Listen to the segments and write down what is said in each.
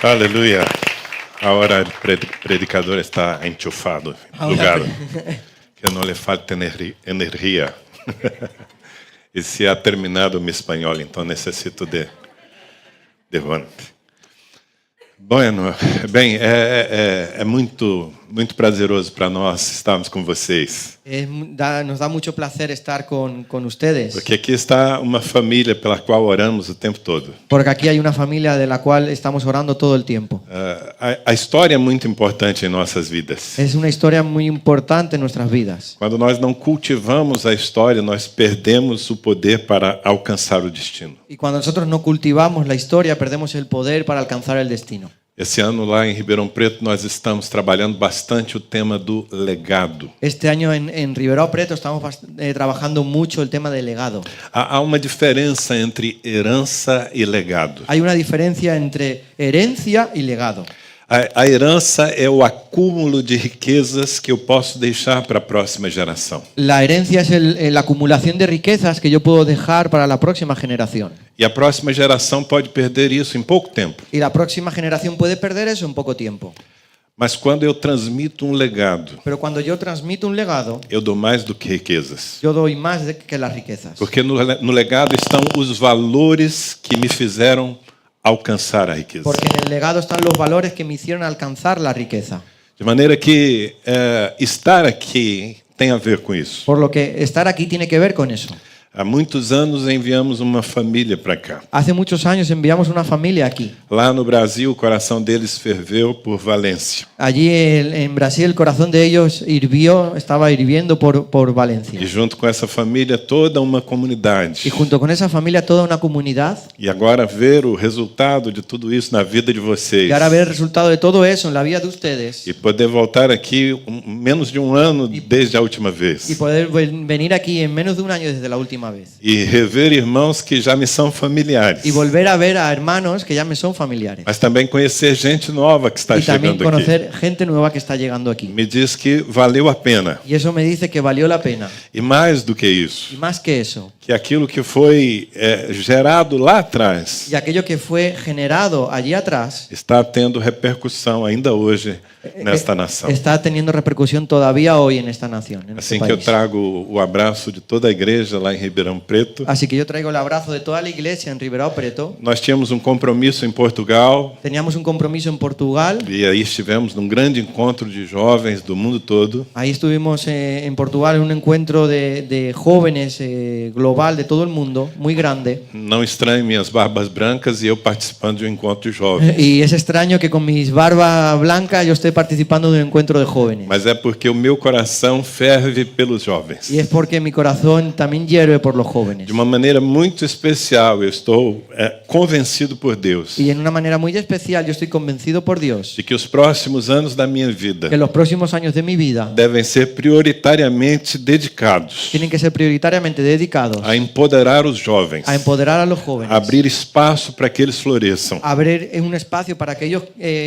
Aleluia. Agora o predicador está enchufado, plugado, que não lhe falta energia. E se ha terminado meu espanhol, então necessito de volante. Bueno, bem, é muito prazeroso para nós estarmos com vocês. Nos da mucho placer estar con ustedes. Porque aqui está uma família pela qual oramos o tempo todo. Porque aquí hay una familia de la cual estamos orando todo el tiempo. A história é muito importante em nossas vidas. Es una historia muy importante en nuestras vidas. Quando nós não cultivamos a história, nós perdemos o poder para alcançar o destino. Y cuando nosotros no cultivamos la historia, perdemos el poder para alcanzar el destino. Esse ano lá em Ribeirão Preto nós estamos trabalhando bastante o tema do legado. Este año en Ribeirão Preto estamos trabajando mucho el tema del legado. Há uma diferença entre herança e legado. Hay una diferencia entre herencia y legado. A herança é o acúmulo de riquezas que eu posso deixar para a próxima geração. La herencia es la acumulación de riquezas que yo puedo dejar para la próxima generación. E a próxima geração pode perder isso em pouco tempo. Y la próxima generación puede perder eso en poco tiempo. Mas quando eu transmito um legado, Pero cuando yo transmito un legado, eu dou mais do que riquezas. yo doy más que las riquezas. Porque no legado estão os valores que me fizeram alcançar a riqueza. Porque en el legado están los valores que me hicieron alcanzar la riqueza. De maneira que estar aqui tem a ver com isso. Por lo que estar aquí tiene que ver con eso. Há muitos anos enviamos uma família para cá. Hace muchos años enviamos una familia aquí. Lá no Brasil, o coração deles ferveu por Valência. Allí en Brasil el corazón de ellos estaba hirviendo por Valencia. E junto com essa família, toda uma comunidade. Y junto con esa familia toda una comunidad. E agora ver o resultado de tudo isso na vida de vocês. Y ahora ver el resultado de todo eso en la vida de ustedes. E poder voltar aqui menos de um ano desde a última vez. Y poder venir aquí en menos de un año desde la última vez. E rever irmãos que já me são familiares. Y volver a ver a hermanos que ya me son familiares. Mas também conhecer gente nova que está Y también chegando aqui. conocer gente nueva que está llegando aquí. Me diz que valeu a pena. Y eso me dice que valió la pena. E mais do que isso, Y más que eso, que aquilo que foi gerado lá atrás y aquello que fue generado allí atrás está tendo repercussão ainda hoje nesta nação. está teniendo repercusión todavía hoy en esta nación, en este Assim que eu país. trago o abraço de toda a igreja lá em Ribeirão Preto. Así que yo traigo el abrazo de toda la iglesia en Ribeirão Preto. Nós tínhamos um compromisso em Portugal Teníamos un compromiso en Portugal. e aí estivemos num grande encontro de jovens do mundo todo. Ahí estuvimos en Portugal en un encuentro de jóvenes global de todo el mundo, muy grande. Não estranhe minhas barbas brancas e eu participando de um encontro de jovens. Y es extraño que con mis barbas blancas yo esté participando de un encuentro de jóvenes. Mas é porque o meu coração ferve pelos jovens. Y es porque mi corazón también hierve por los jóvenes. De uma maneira muito especial, eu estou convencido por Deus Y en una manera muy especial yo estoy convencido por Dios de que os próximos anos da minha vida que los próximos años de mi vida devem ser prioritariamente dedicados tienen que ser prioritariamente dedicados a empoderar os jovens, a empoderar a los jóvenes, abrir espaço para que eles floresçam abrir un espacio para que ellos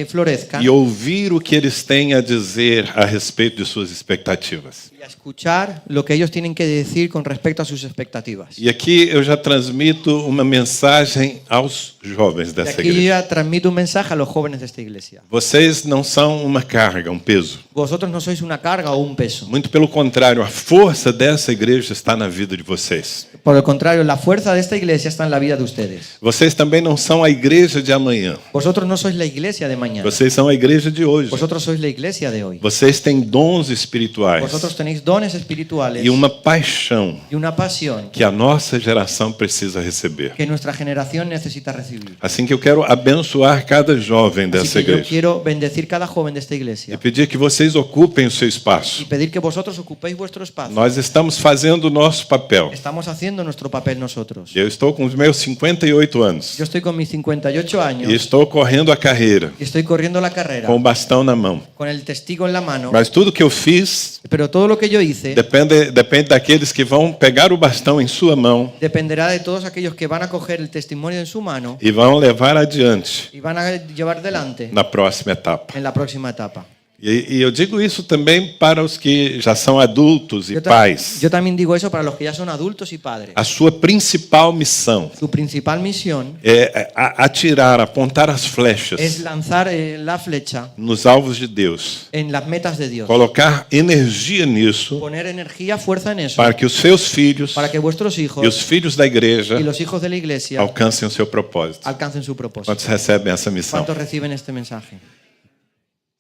florezcan e ouvir o que eles têm a dizer a respeito de suas expectativas. y a escuchar lo que ellos tienen que decir con respecto a sus expectativas. E aqui eu já transmito uma mensagem aos jovens Y dessa aquí yo igreja. ya transmito un mensaje a los jóvenes de esta iglesia. Vocês não são uma carga, um peso. Vosotros no sois una carga o un peso. Muito pelo contrário, a força dessa igreja está na vida de vocês. Por el contrario, la fuerza de esta iglesia está en la vida de ustedes. Vocês também não são a igreja de amanhã. Vosotros no sois la iglesia de mañana. Vocês são a igreja de hoje. Vosotros sois la iglesia de hoy. Vocês têm dons espirituais Vosotros tenéis dones espirituales e uma paixão y una pasión que a nossa geração precisa receber. que nuestra generación necesita recibir. Assim que eu quero abençoar cada jovem Así dessa que yo igreja quiero bendecir cada joven de esta e iglesia pedir que vocês ocupem o seu y espaço. pedir que vosotros ocupéis vuestro espacio. Nós estamos fazendo o nosso papel. Estamos haciendo nuestro papel nosotros. Eu estou com os meus 58 anos Yo estoy con mis 58 años e estou correndo a carreira y estoy corriendo la carrera com o bastão na mão. con el testigo en la mano, Mas tudo que eu fiz pero todo lo que yo hice depende daqueles que vão pegar o bastão em sua mão dependerá de todos aquellos que van a coger el testimonio en su mano e vão levar adiante y van a llevar delante na próxima etapa. en la próxima etapa. E eu digo isso também para os que já são adultos e pais. Yo también digo eso para los que ya son adultos y padres. A sua principal missão Su principal misión é atirar, apontar as es flechas lanzar la flecha nos alvos de Deus. en las metas de Dios. Colocar energia nisso Poner energía, fuerza en eso, para que os seus filhos para que vuestros e hijos os filhos da igreja y los hijos de la iglesia alcancem o seu propósito. alcancen su propósito. Quantos recebem essa missão? ¿Cuántos reciben este mensaje?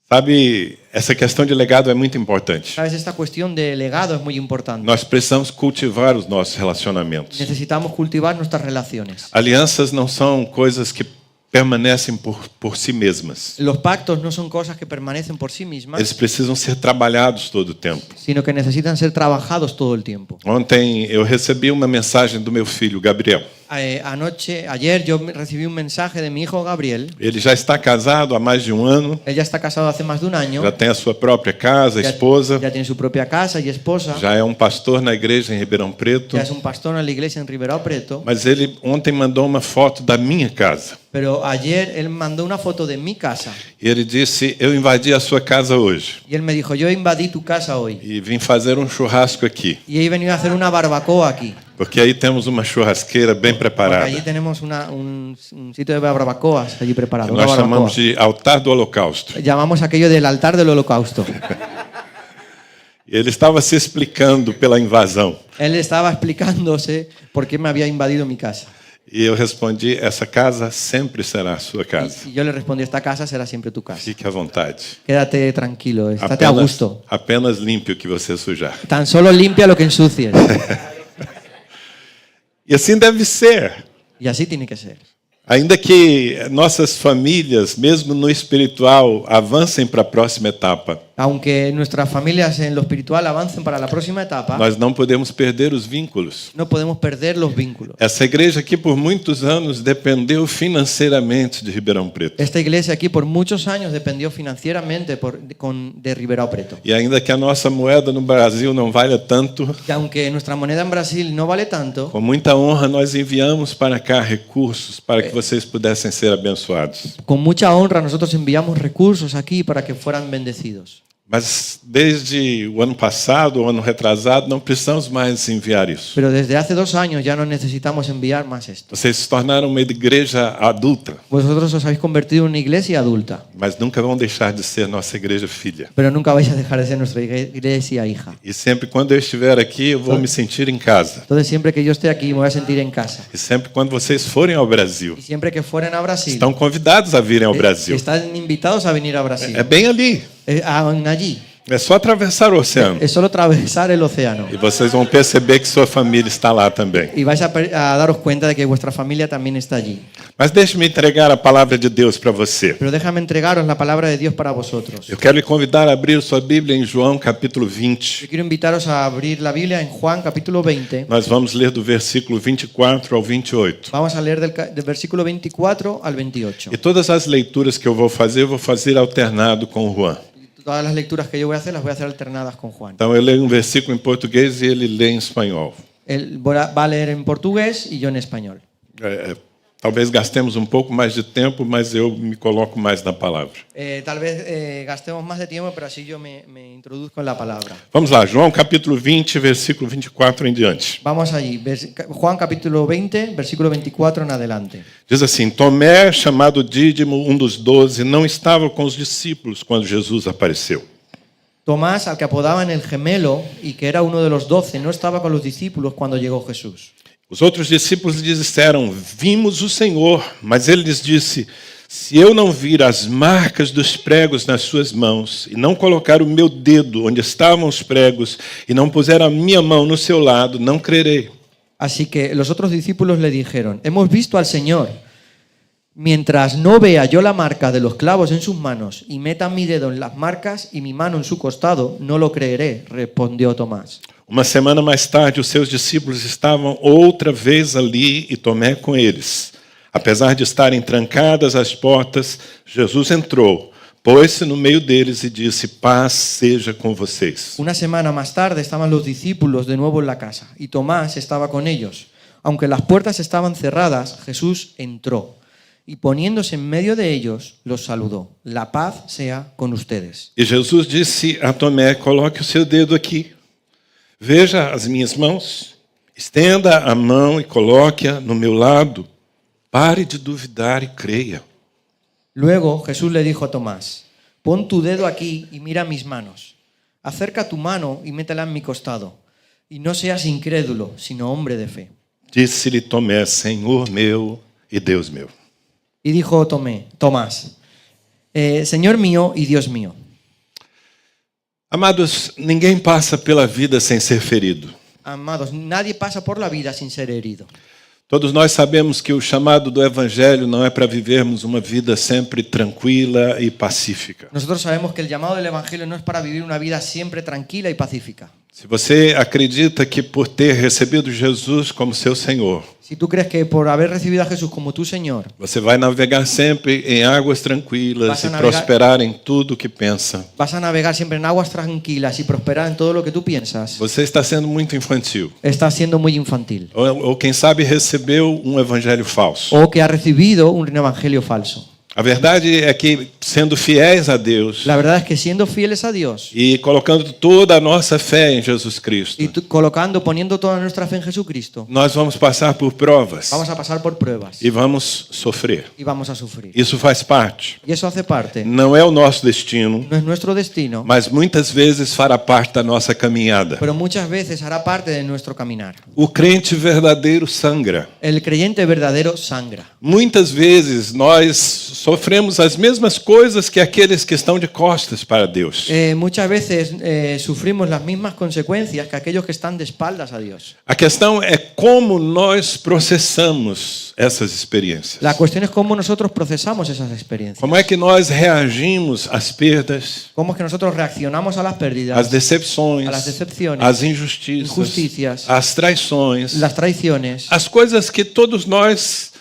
Sabe, essa questão de legado é muito importante. Sabes, esta cuestión de legado es muy importante. Nós precisamos cultivar os nossos relacionamentos. Necesitamos cultivar nuestras relaciones. Alianças não são coisas que permanecem por si mesmas. Los pactos no son cosas que permanecen por sí mismas, Eles precisam ser trabalhados todo o tempo. sino que necesitan ser trabajados todo el tiempo. Ontem eu recebi uma mensagem do meu filho, Gabriel. Ayer yo recibí un mensaje de mi hijo Gabriel. Ele já está casado há mais de um ano, Él ya está casado hace más de un año. já tem a sua própria casa, esposa, Ya tiene su propia casa y esposa. já é um pastor na igreja em Ribeirão Preto. Ya es un pastor en la iglesia en Ribeirão Preto. Mas ele ontem mandou uma foto da minha casa. Pero ayer él mandó una foto de mi casa. E ele disse: eu invadi a sua casa hoje Y él me dijo, yo invadí tu casa hoy. e vim fazer um churrasco aqui, Y he venido a hacer una barbacoa aquí. porque aí temos uma churrasqueira bem Porque preparada. allí tenemos un sitio de barbacoas allí preparado. Que Una nós barbacoa. chamamos de altar do holocausto. Llamamos aquello del altar del holocausto. E ele estava se explicando pela invasão. Él estaba explicándose por qué me había invadido mi casa. E eu respondi: essa casa sempre será a sua casa. Y yo le respondí, esta casa será siempre tu casa. Fique à vontade. Quédate tranquilo, estate a gusto. Apenas limpe o que você sujar. Tan solo limpia lo que ensucies. E assim deve ser. Y así tiene que ser. Ainda que nossas famílias, mesmo no espiritual, avancem para a próxima etapa, Aunque nuestras familias en lo espiritual avancen para la próxima etapa, nós não podemos perder os vínculos. no podemos perder los vínculos. Essa igreja aqui por muitos anos dependeu financeiramente de Ribeirão Preto. Esta iglesia aquí por muchos años dependió financieramente de Ribeirão Preto. E ainda que a nossa moeda no Brasil não valha tanto, Y aunque nuestra moneda en Brasil no vale tanto, com muita honra nós enviamos para cá recursos para que vocês pudessem ser abençoados. con mucha honra nosotros enviamos recursos aquí para que fueran bendecidos. Mas desde o ano passado, o ano retrasado, não precisamos mais enviar isso. Pero desde hace 2 años ya no necesitamos enviar más esto. Vocês se tornaram uma igreja adulta, Vosotros os habéis convertido en una iglesia adulta, mas nunca vão deixar de ser nossa igreja filha. pero nunca vais a dejar de ser nuestra iglesia hija. E sempre quando eu estiver aqui, eu vou me sentir em casa. Entonces siempre que yo esté aquí me voy a sentir en casa. E sempre quando vocês forem ao Brasil, Y siempre que fueren a Brasil, estão convidados a virem ao Brasil. están invitados a venir a Brasil. É bem ali. Allí. É só atravessar o oceano. Es solo atravesar el océano. E vocês vão perceber que sua família está lá também. Y vais a daros cuenta de que vuestra familia también está allí. Mas deixe-me entregar a palavra de Deus para você. Pero déjame entregaros la palabra de Dios para vosotros. Eu quero lhe convidar a abrir sua Bíblia em João capítulo 20. Yo quiero invitaros a abrir la Biblia en Juan capítulo 20. Nós vamos ler do versículo 24 ao 28. Vamos a leer del versículo 24 al 28. E todas as leituras que eu vou fazer alternado com o Juan. Todas las lecturas que yo voy a hacer las voy a hacer alternadas con Juan. Então eu leio um versículo em português e ele lê em espanhol. Él va a leer en portugués y yo en español. Talvez gastemos um pouco mais de tempo, mas eu me coloco mais na palavra. Tal vez gastemos más de tiempo, pero así yo me introduzco en la palabra. Vamos lá, João capítulo 20, versículo 24 em diante. Vamos allí. Juan capítulo 20, versículo 24 en adelante. Diz assim: Tomé, chamado Dídimo, dos 12, não estava com os discípulos quando Jesus apareceu. Tomás, al que apodaban el gemelo y que era uno de los 12, no estaba con los discípulos cuando llegó Jesús. Os outros discípulos lhe disseram: Vimos o Senhor. Mas ele lhes disse: Se eu não vir as marcas dos pregos nas suas mãos, e não colocar o meu dedo onde estavam os pregos, e não puser a minha mão no seu lado, não crerei. Así que los otros discípulos le dijeron: Hemos visto al Señor. Mientras no vea yo la marca de los clavos en sus manos y meta mi dedo en las marcas y mi mano en su costado, no lo creeré, respondió Tomás. Uma semana mais tarde, os seus discípulos estavam outra vez ali e Tomé com eles. Apesar de estarem trancadas as portas, Jesus entrou, pôs-se no meio deles e disse: Paz seja com vocês. Una semana más tarde estaban los discípulos de nuevo en la casa y Tomás estaba con ellos. Aunque las puertas estaban cerradas, Jesús entró y poniéndose en medio de ellos, los saludó. La paz sea con ustedes. E Jesus disse a Tomé: coloque o seu dedo aqui, veja as minhas mãos, estenda a mão e coloque-a no meu lado. Pare de duvidar e creia. Luego Jesús le dijo a Tomás, pon tu dedo aquí y mira mis manos. Acerca tu mano y métela en mi costado. Y no seas incrédulo, sino hombre de fe. Disse-lhe Tomé: Senhor meu e Deus meu. Y dijo Tomás, Señor mío y Dios mío. Amados, ninguém passa pela vida sem ser ferido. Amados, nadie pasa por la vida sin ser herido. Todos nós sabemos que o chamado do Evangelho não é para vivermos uma vida sempre tranquila e pacífica. Nosotros sabemos que el llamado del Evangelio no es para vivir una vida siempre tranquila y pacífica. Se você acredita que por ter recebido Jesus como seu Senhor, Si tú crees que por haber recibido a Jesús como tu Señor, você vai navegar sempre em águas tranquilas Vas a e navegar- prosperar em tudo que pensa, vas a navegar siempre en aguas tranquilas y prosperar en todo lo que tú piensas, você está sendo muito infantil. estás siendo muy infantil. Ou quem sabe recebeu um evangelho falso. O que ha recibido un evangelio falso. A verdade é que, sendo fiéis a Deus La verdad es que siendo fieles a Dios e colocando toda a nossa fé em Jesus Cristo, y poniendo toda nuestra fe en Jesucristo, nós vamos passar por provas vamos a pasar por pruebas e vamos sofrer. y vamos a sufrir. Isso faz parte. Y eso hace parte, Não é o nosso destino, no es nuestro destino, mas muitas vezes fará parte da nossa caminhada. pero muchas veces hará parte de nuestro caminar. O crente verdadeiro sangra. El creyente verdadero sangra. Muitas vezes nós sofremos as mesmas coisas que aqueles que estão de costas para Deus. Muchas veces sufrimos las mismas consecuencias que aquellos que están de espaldas a Dios. A questão é como nós processamos essas experiências. La cuestión es cómo nosotros procesamos esas experiencias. Como é que nós reagimos às perdas, Cómo es que nosotros reaccionamos a las pérdidas, às decepções, a las decepciones, às injustiças, injusticias, às traições, las traiciones, as coisas que todos nós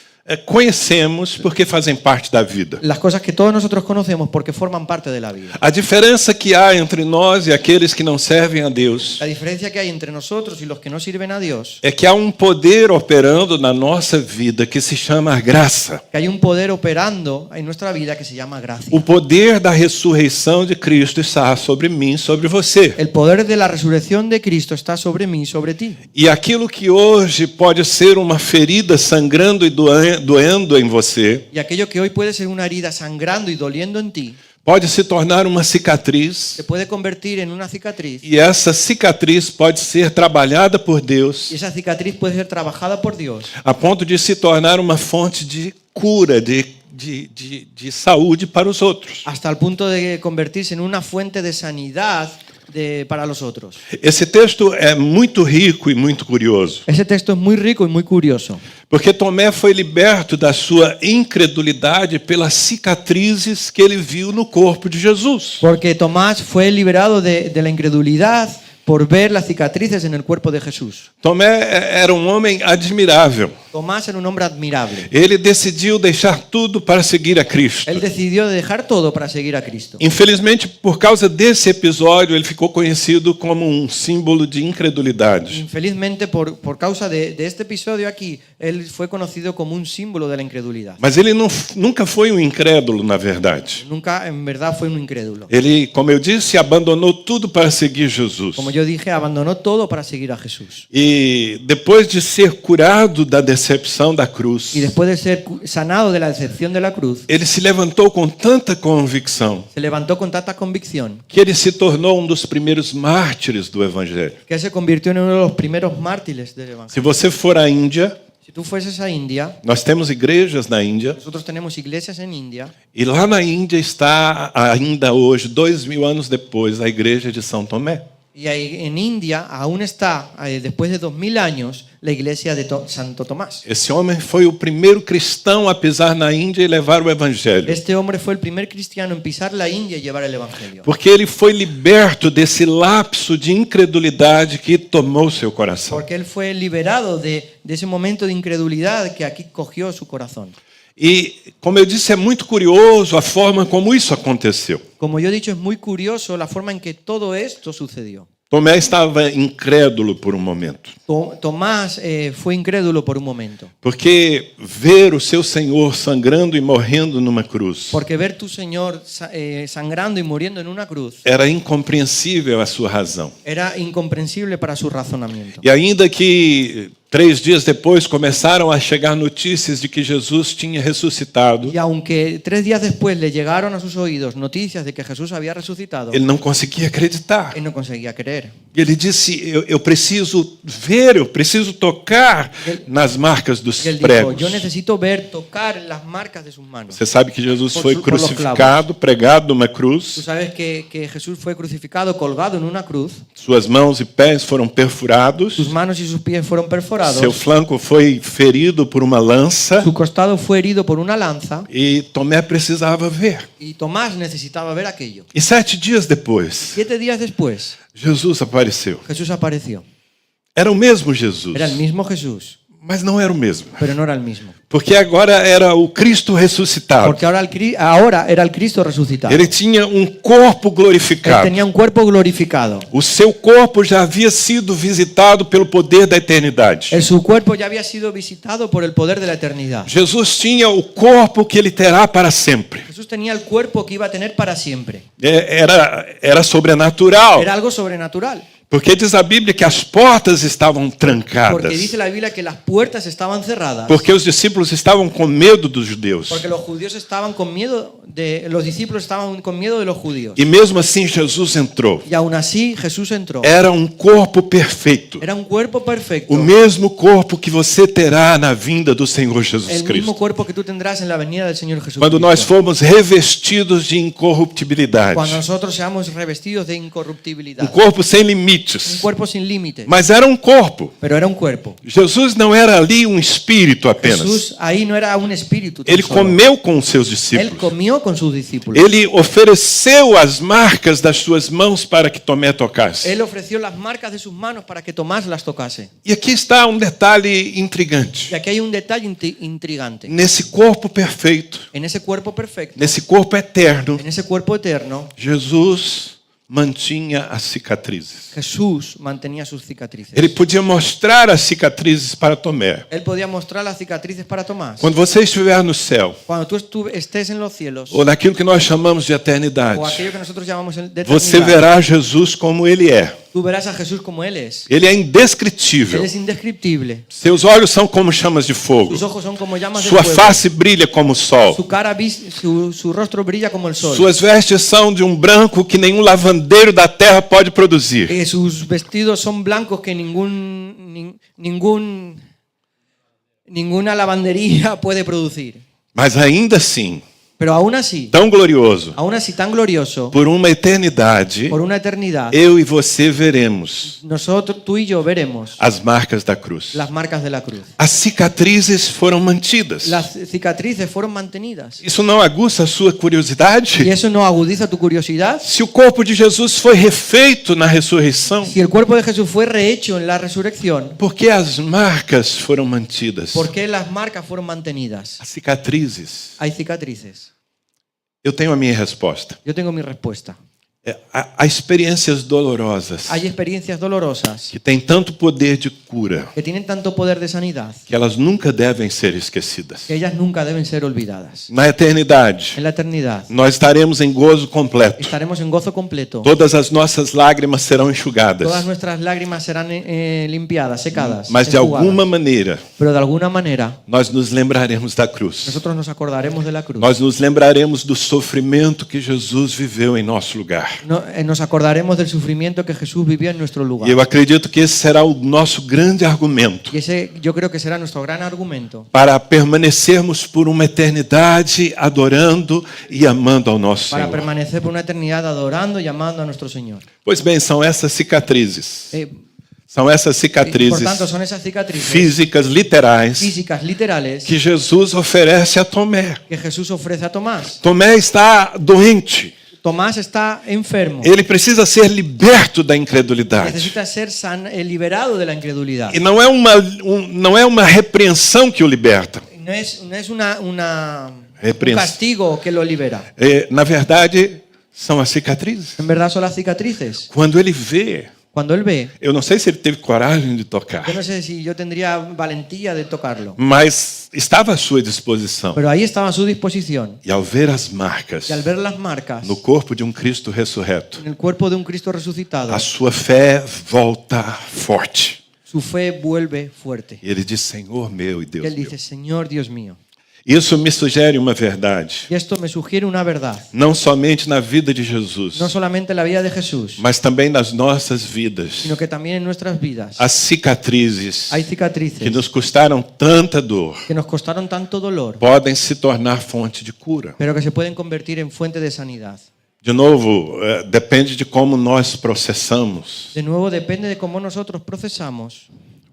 conhecemos porque fazem parte da vida. las cosas que todos nosotros conocemos porque forman parte de la vida. A diferença que há entre nós e aqueles que não servem a Deus La diferencia que hay entre nosotros y los que no sirven a Dios, é que há um poder operando na nossa vida que se chama graça. que hay un poder operando en nuestra vida que se llama gracia. O poder da ressurreição de Cristo está sobre mim, sobre você. El poder de la resurrección de Cristo está sobre mí y sobre ti. E aquilo que hoje pode ser uma ferida sangrando e doendo em você, Y aquello que hoy puede ser una herida sangrando y doliendo en ti, pode se tornar uma cicatriz. se puede convertir en una cicatriz. E essa cicatriz pode ser trabalhada por Deus Y esa cicatriz puede ser trabajada por Dios a ponto de se tornar uma fonte de cura, de saúde para os outros. hasta el punto de convertirse en una fuente de sanidad para los otros. Esse texto é muito rico e muito curioso, Ese texto es muy rico y muy curioso, porque Tomé foi liberto da sua incredulidade pelas cicatrizes que ele viu no corpo de Jesus. porque Tomás fue liberado de la incredulidad por ver las cicatrices en el cuerpo de Jesús. Tomé era um homem admirável. Tomás era un hombre admirable. Ele decidiu deixar tudo para seguir a Cristo. Él decidió dejar todo para seguir a Cristo. Infelizmente, por causa desse episódio, ele ficou conhecido como um símbolo de incredulidade. Infelizmente, por causa de este episodio aquí, él fue conocido como un símbolo de la incredulidad. Mas ele nunca foi um incrédulo, na verdade. Nunca, en verdad, fue un incrédulo. Ele, como eu disse, abandonou tudo para seguir Jesus. Como yo dije, abandonó todo para seguir a Jesús. E depois de ser curado da decepção da cruz, Y después de ser sanado de la decepción de la cruz, ele se levantou com tanta convicção se levantó con tanta convicción que ele se tornou um dos primeiros mártires do Evangelho. que él se convirtió en uno de los primeros mártires del Evangelio. Se você for à Índia, Si tú fueses a India, nós temos igrejas na Índia, nosotros tenemos iglesias en India, e lá na Índia está ainda hoje, 2000 anos depois, a igreja de São Tomé. y ahí en India aún está, después de 2000 años, la iglesia de Santo Tomás. Esse homem foi o primeiro cristão a pisar na Índia e levar o Evangelho. Este hombre fue el primer cristiano en pisar la India y llevar el Evangelio. Porque ele foi liberto desse lapso de incredulidade que tomou seu coração. Porque él fue liberado de ese momento de incredulidad que aquí cogió su corazón. E, como eu disse, é muito curioso a forma como isso aconteceu. Como yo he dicho, es muy curioso la forma en que todo esto sucedió. Tomé estava incrédulo por um momento. Tomás fue incrédulo por un momento. Porque ver o seu Senhor sangrando e morrendo numa cruz Porque ver tu Señor sangrando y muriendo en una cruz era incompreensível a sua razão. era incomprensible para su razonamiento. E ainda que 3 dias depois começaram a chegar notícias de que Jesus tinha ressuscitado, Y aunque 3 días después le llegaron a sus oídos noticias de que Jesús había resucitado, ele não conseguia acreditar. él no conseguía creer. E ele disse, eu preciso ver, eu preciso tocar nas marcas dos Y él dijo, pregos. yo necesito ver, tocar las marcas de sus manos. Você sabe que Jesus Por foi los clavos. crucificado, pregado numa Tú cruz, sabes que Jesús fue crucificado, colgado en una cruz. suas mãos e pés foram perfurados, Sus manos y sus pies fueron perforados. seu flanco foi ferido por uma lança Su costado fue herido por una lanza. e Tomé precisava ver. Y Tomás necesitaba ver aquello. E 7 dias depois, 7 días después, Jesus apareceu. Jesús apareció. Era o mesmo Jesus, Era el mismo Jesús, mas não era o mesmo. pero no era el mismo. Porque agora era o Cristo ressuscitado. Porque ahora era el Cristo resucitado. Ele tinha um corpo Él glorificado. tenía un cuerpo glorificado. O seu corpo já havia sido visitado pelo poder da eternidade. Su cuerpo ya había sido visitado por el poder de la eternidad. Jesus tinha o corpo que ele terá para sempre. Jesús tenía el cuerpo que iba a tener para siempre. Era sobrenatural. Era algo sobrenatural. Porque diz a Bíblia que as portas estavam Porque trancadas. dice la Biblia que las puertas estaban cerradas. Porque os discípulos estavam com medo dos judeus. Porque los judíos estaban con miedo los discípulos estaban con miedo de los judíos. E mesmo assim Jesus entrou. Y aún así Jesús entró. Era um corpo perfeito. Era un cuerpo perfecto. O mesmo corpo que você terá na vinda do Senhor Jesus El mismo Cristo. cuerpo que tú tendrás en la venida del Señor Jesús. Quando nós formos revestidos de incorruptibilidade. Cuando nosotros seamos revestidos de incorruptibilidad. Um corpo sem Un limites. cuerpo sin límites. Mas era um corpo. Pero era un cuerpo. Jesus não era ali um espírito apenas. Jesús ahí no era un espíritu. tan Ele solo. comeu com os seus Él discípulos. comió con sus discípulos. Ele ofereceu as marcas das suas mãos para que Tomé tocasse. Él ofreció las marcas de sus manos para que Tomás las tocase. E aqui está um detalhe intrigante. Y aquí hay un detalle intrigante. Nesse corpo perfeito, En ese cuerpo perfecto, nesse corpo eterno, en ese cuerpo eterno, Jesus mantinha as cicatrizes. Jesús mantenía sus cicatrices. Ele podia mostrar as cicatrizes para Tomé. Él podía mostrar las cicatrices para Tomás. Quando você estiver no céu, Cuando tú estés en los cielos, ou naquilo que nós chamamos de eternidade, o aquello que nosotros llamamos de você eternidad, verá Jesus como ele é. tú verás a Jesús como Él es. Ele é Él indescritível. es indescriptible. Seus olhos são como chamas de fogo. Sus ojos son como llamas de Sua fuego. face brilha como o sol. Su cara, su rostro brilla como el sol. Suas vestes são de um branco que nenhum lavandeiro da terra pode produzir. Sus vestidos son blancos que ninguna lavandería puede producir. Mas ainda assim, Pero aún así tão glorioso, tan glorioso, por uma eternidade, por una eternidad, eu e você veremos nosotros, tú y yo veremos as marcas da cruz. las marcas de la cruz. As cicatrizes foram mantidas. Las cicatrices fueron mantenidas. Isso não aguça a sua ¿Y curiosidade? eso no agudiza tu curiosidad? Se o corpo de Jesus foi refeito na ressurreição, Si el cuerpo de Jesús fue rehecho en la resurrección, por que as marcas foram mantidas? ¿por qué las marcas fueron mantenidas? As cicatrizes. Hay cicatrices. Eu tenho a minha resposta. Yo tengo mi respuesta. Há experiências dolorosas Hay experiencias dolorosas que têm tanto poder de cura que tienen tanto poder de sanidad que elas nunca devem ser esquecidas. que ellas nunca deben ser olvidadas. Na eternidade, En la eternidad nós estaremos em gozo completo. estaremos en gozo completo. Todas as nossas lágrimas serão enxugadas. Todas nuestras lágrimas serán limpiadas, secadas, Mas de enjugadas. alguma maneira, Pero de alguna manera nós nos lembraremos da cruz. nosotros nos acordaremos de la cruz. Nós nos lembraremos do sofrimento que Jesus viveu em nosso lugar. Nos acordaremos del sufrimiento que Jesús vivió en nuestro lugar. E eu acredito que esse será o nosso grande argumento Y ese yo creo que será nuestro gran argumento para permanecermos por uma eternidade adorando e amando ao nosso para Senhor. permanecer por una eternidad adorando y amando a nuestro Señor. Pois bem, são essas cicatrizes. São essas Por cicatrizes tanto, son esas cicatrices físicas, literais, físicas, literales, que Jesus oferece a Tomé. que Jesús ofrece a Tomás. Tomé está doente. Tomás está enfermo. Ele precisa ser liberto da incredulidade. Necesita ser liberado de la incredulidad. E não é uma repreensão que o liberta. No es un Repreensão. castigo que lo libera. Na verdade, são as cicatrizes. En verdad son las cicatrices. Quando ele vê Cuando él ve, eu não sei se ele teve coragem de tocar, yo no sé si yo tendría valentía de tocarlo, mas estava à sua disposição. pero ahí estaba a su disposición. E ao ver as marcas Y al ver las marcas no corpo de um Cristo ressurreto, en el cuerpo de un Cristo resucitado, a sua fé volta forte. su fe vuelve fuerte. E ele diz: Senhor meu e Y Deus él meu. dice, Señor Dios mío. Isso me sugere uma verdade, Y esto me sugiere una verdad, não somente na vida de Jesus, no solamente en la vida de Jesús, mas também nas nossas vidas. sino que también en nuestras vidas. As cicatrizes Hay que cicatrices nos custaram tanta dor que nos costaron tanto dolor, podem se tornar fonte de cura. pero que se pueden convertir en fuente de sanidad. De novo, depende de como nós processamos. De nuevo, depende de cómo nosotros procesamos.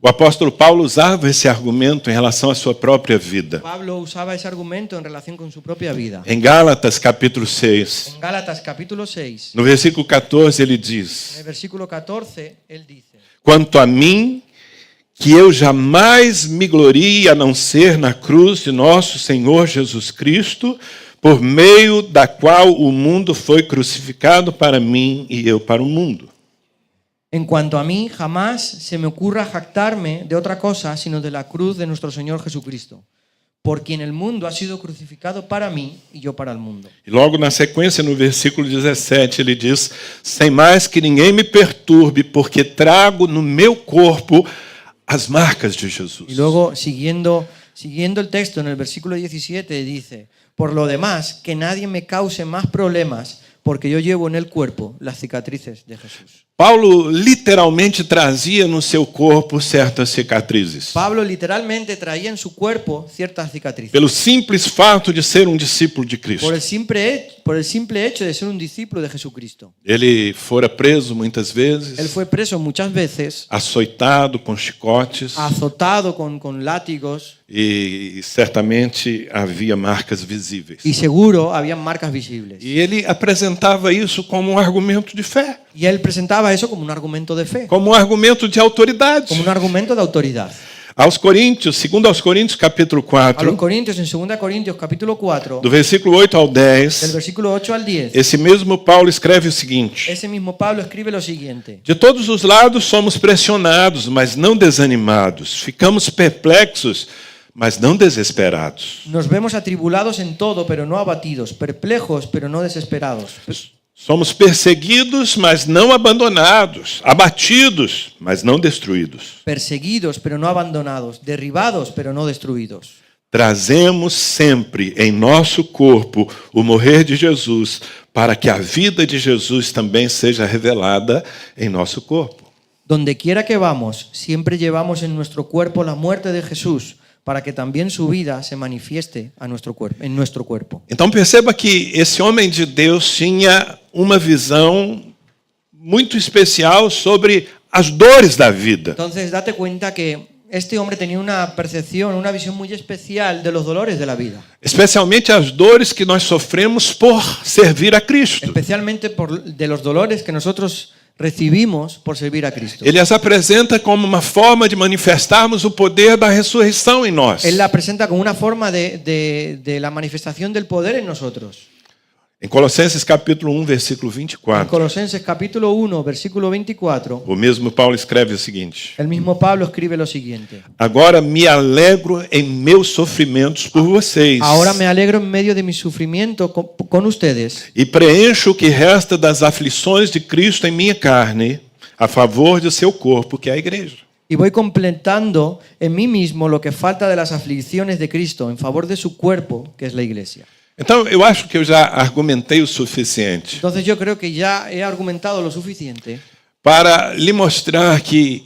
O apóstolo Paulo usava esse argumento em relação à sua própria vida. Pablo usaba ese argumento en relación con su propia vida. Em Gálatas, capítulo 6, En Gálatas capítulo 6, no versículo 14, ele en diz: el versículo 14, él dice: Quanto a mim, que eu jamais me glorie a não ser na cruz de nosso Senhor Jesus Cristo, por meio da qual o mundo foi crucificado para mim e eu para o mundo. En cuanto a mí, jamás se me ocurra jactarme de otra cosa sino de la cruz de nuestro Señor Jesucristo, por quien el mundo ha sido crucificado para mí y yo para el mundo. E logo na sequência, no versículo 17, ele diz: Sem mais que ninguém me perturbe, porque trago no meu corpo as marcas de Jesus. Y luego, siguiendo el texto, en el versículo 17 dice: Por lo demás, que nadie me cause más problemas, porque yo llevo en el cuerpo las cicatrices de Jesús. Paulo literalmente trazia no seu corpo certas cicatrizes. Pablo literalmente traía en su cuerpo ciertas cicatrices. Pelo simples fato de ser um discípulo de Cristo. Por el simple hecho de ser un discípulo de Jesucristo. Ele fora preso muitas vezes, Él fue preso muchas veces, açoitado com chicotes, azotado con látigos, e certamente havia marcas visíveis. y seguro habían marcas visibles. E ele apresentava isso como um argumento de fé, Y él presentaba eso como un argumento de fe, como um argumento de autoridade. como un argumento de autoridad. Aos Coríntios, segundo aos Coríntios, capítulo A los 4, Corintios, en 2 Corintios capítulo 4, do versículo 8 ao del 10, versículo 8 al 10, esse mesmo Paulo escreve o seguinte: ese mismo Pablo escribe lo siguiente: De todos os lados somos pressionados, mas não desanimados. Ficamos perplexos, mas não desesperados. Nos vemos atribulados en todo, pero no abatidos, perplejos, pero no desesperados. Somos perseguidos, mas não abandonados. Abatidos, mas não destruídos. Perseguidos, pero no abandonados, derribados, pero no destruidos. Trazemos sempre em nosso corpo o morrer de Jesus, para que a vida de Jesus também seja revelada em nosso corpo. Donde quiera que vamos, siempre llevamos en nuestro cuerpo la muerte de Jesús, para que también su vida se manifieste en nuestro cuerpo. Então perceba que esse homem de Deus tinha uma visão muito especial sobre as dores da vida. Entonces, date cuenta que este hombre tenía una percepción, una visión muy especial de los dolores de la vida. Especialmente as dores que nós sofremos por servir a Cristo. Especialmente de los dolores que nosotros recibimos por servir a Cristo. Ele as apresenta como uma forma de manifestarmos o poder da ressurreição em nós. Él la presenta como una forma de la manifestación del poder en nosotros. Em Colossenses capítulo 1, versículo En 24, Colosenses capítulo 1, versículo 24, o mesmo Paulo escreve o seguinte: el mismo Pablo escribe lo siguiente: Agora me alegro em meus sofrimentos por vocês. Ahora me alegro en medio de mi sufrimiento con ustedes E preencho o que resta das aflições de Cristo em minha carne, a favor de seu corpo, que é a igreja. y voy completando en mí mismo lo que falta de las aflicciones de Cristo en favor de su cuerpo, que es la iglesia. Então, eu acho que eu já argumentei o suficiente Entonces yo creo que ya he argumentado lo suficiente para lhe mostrar que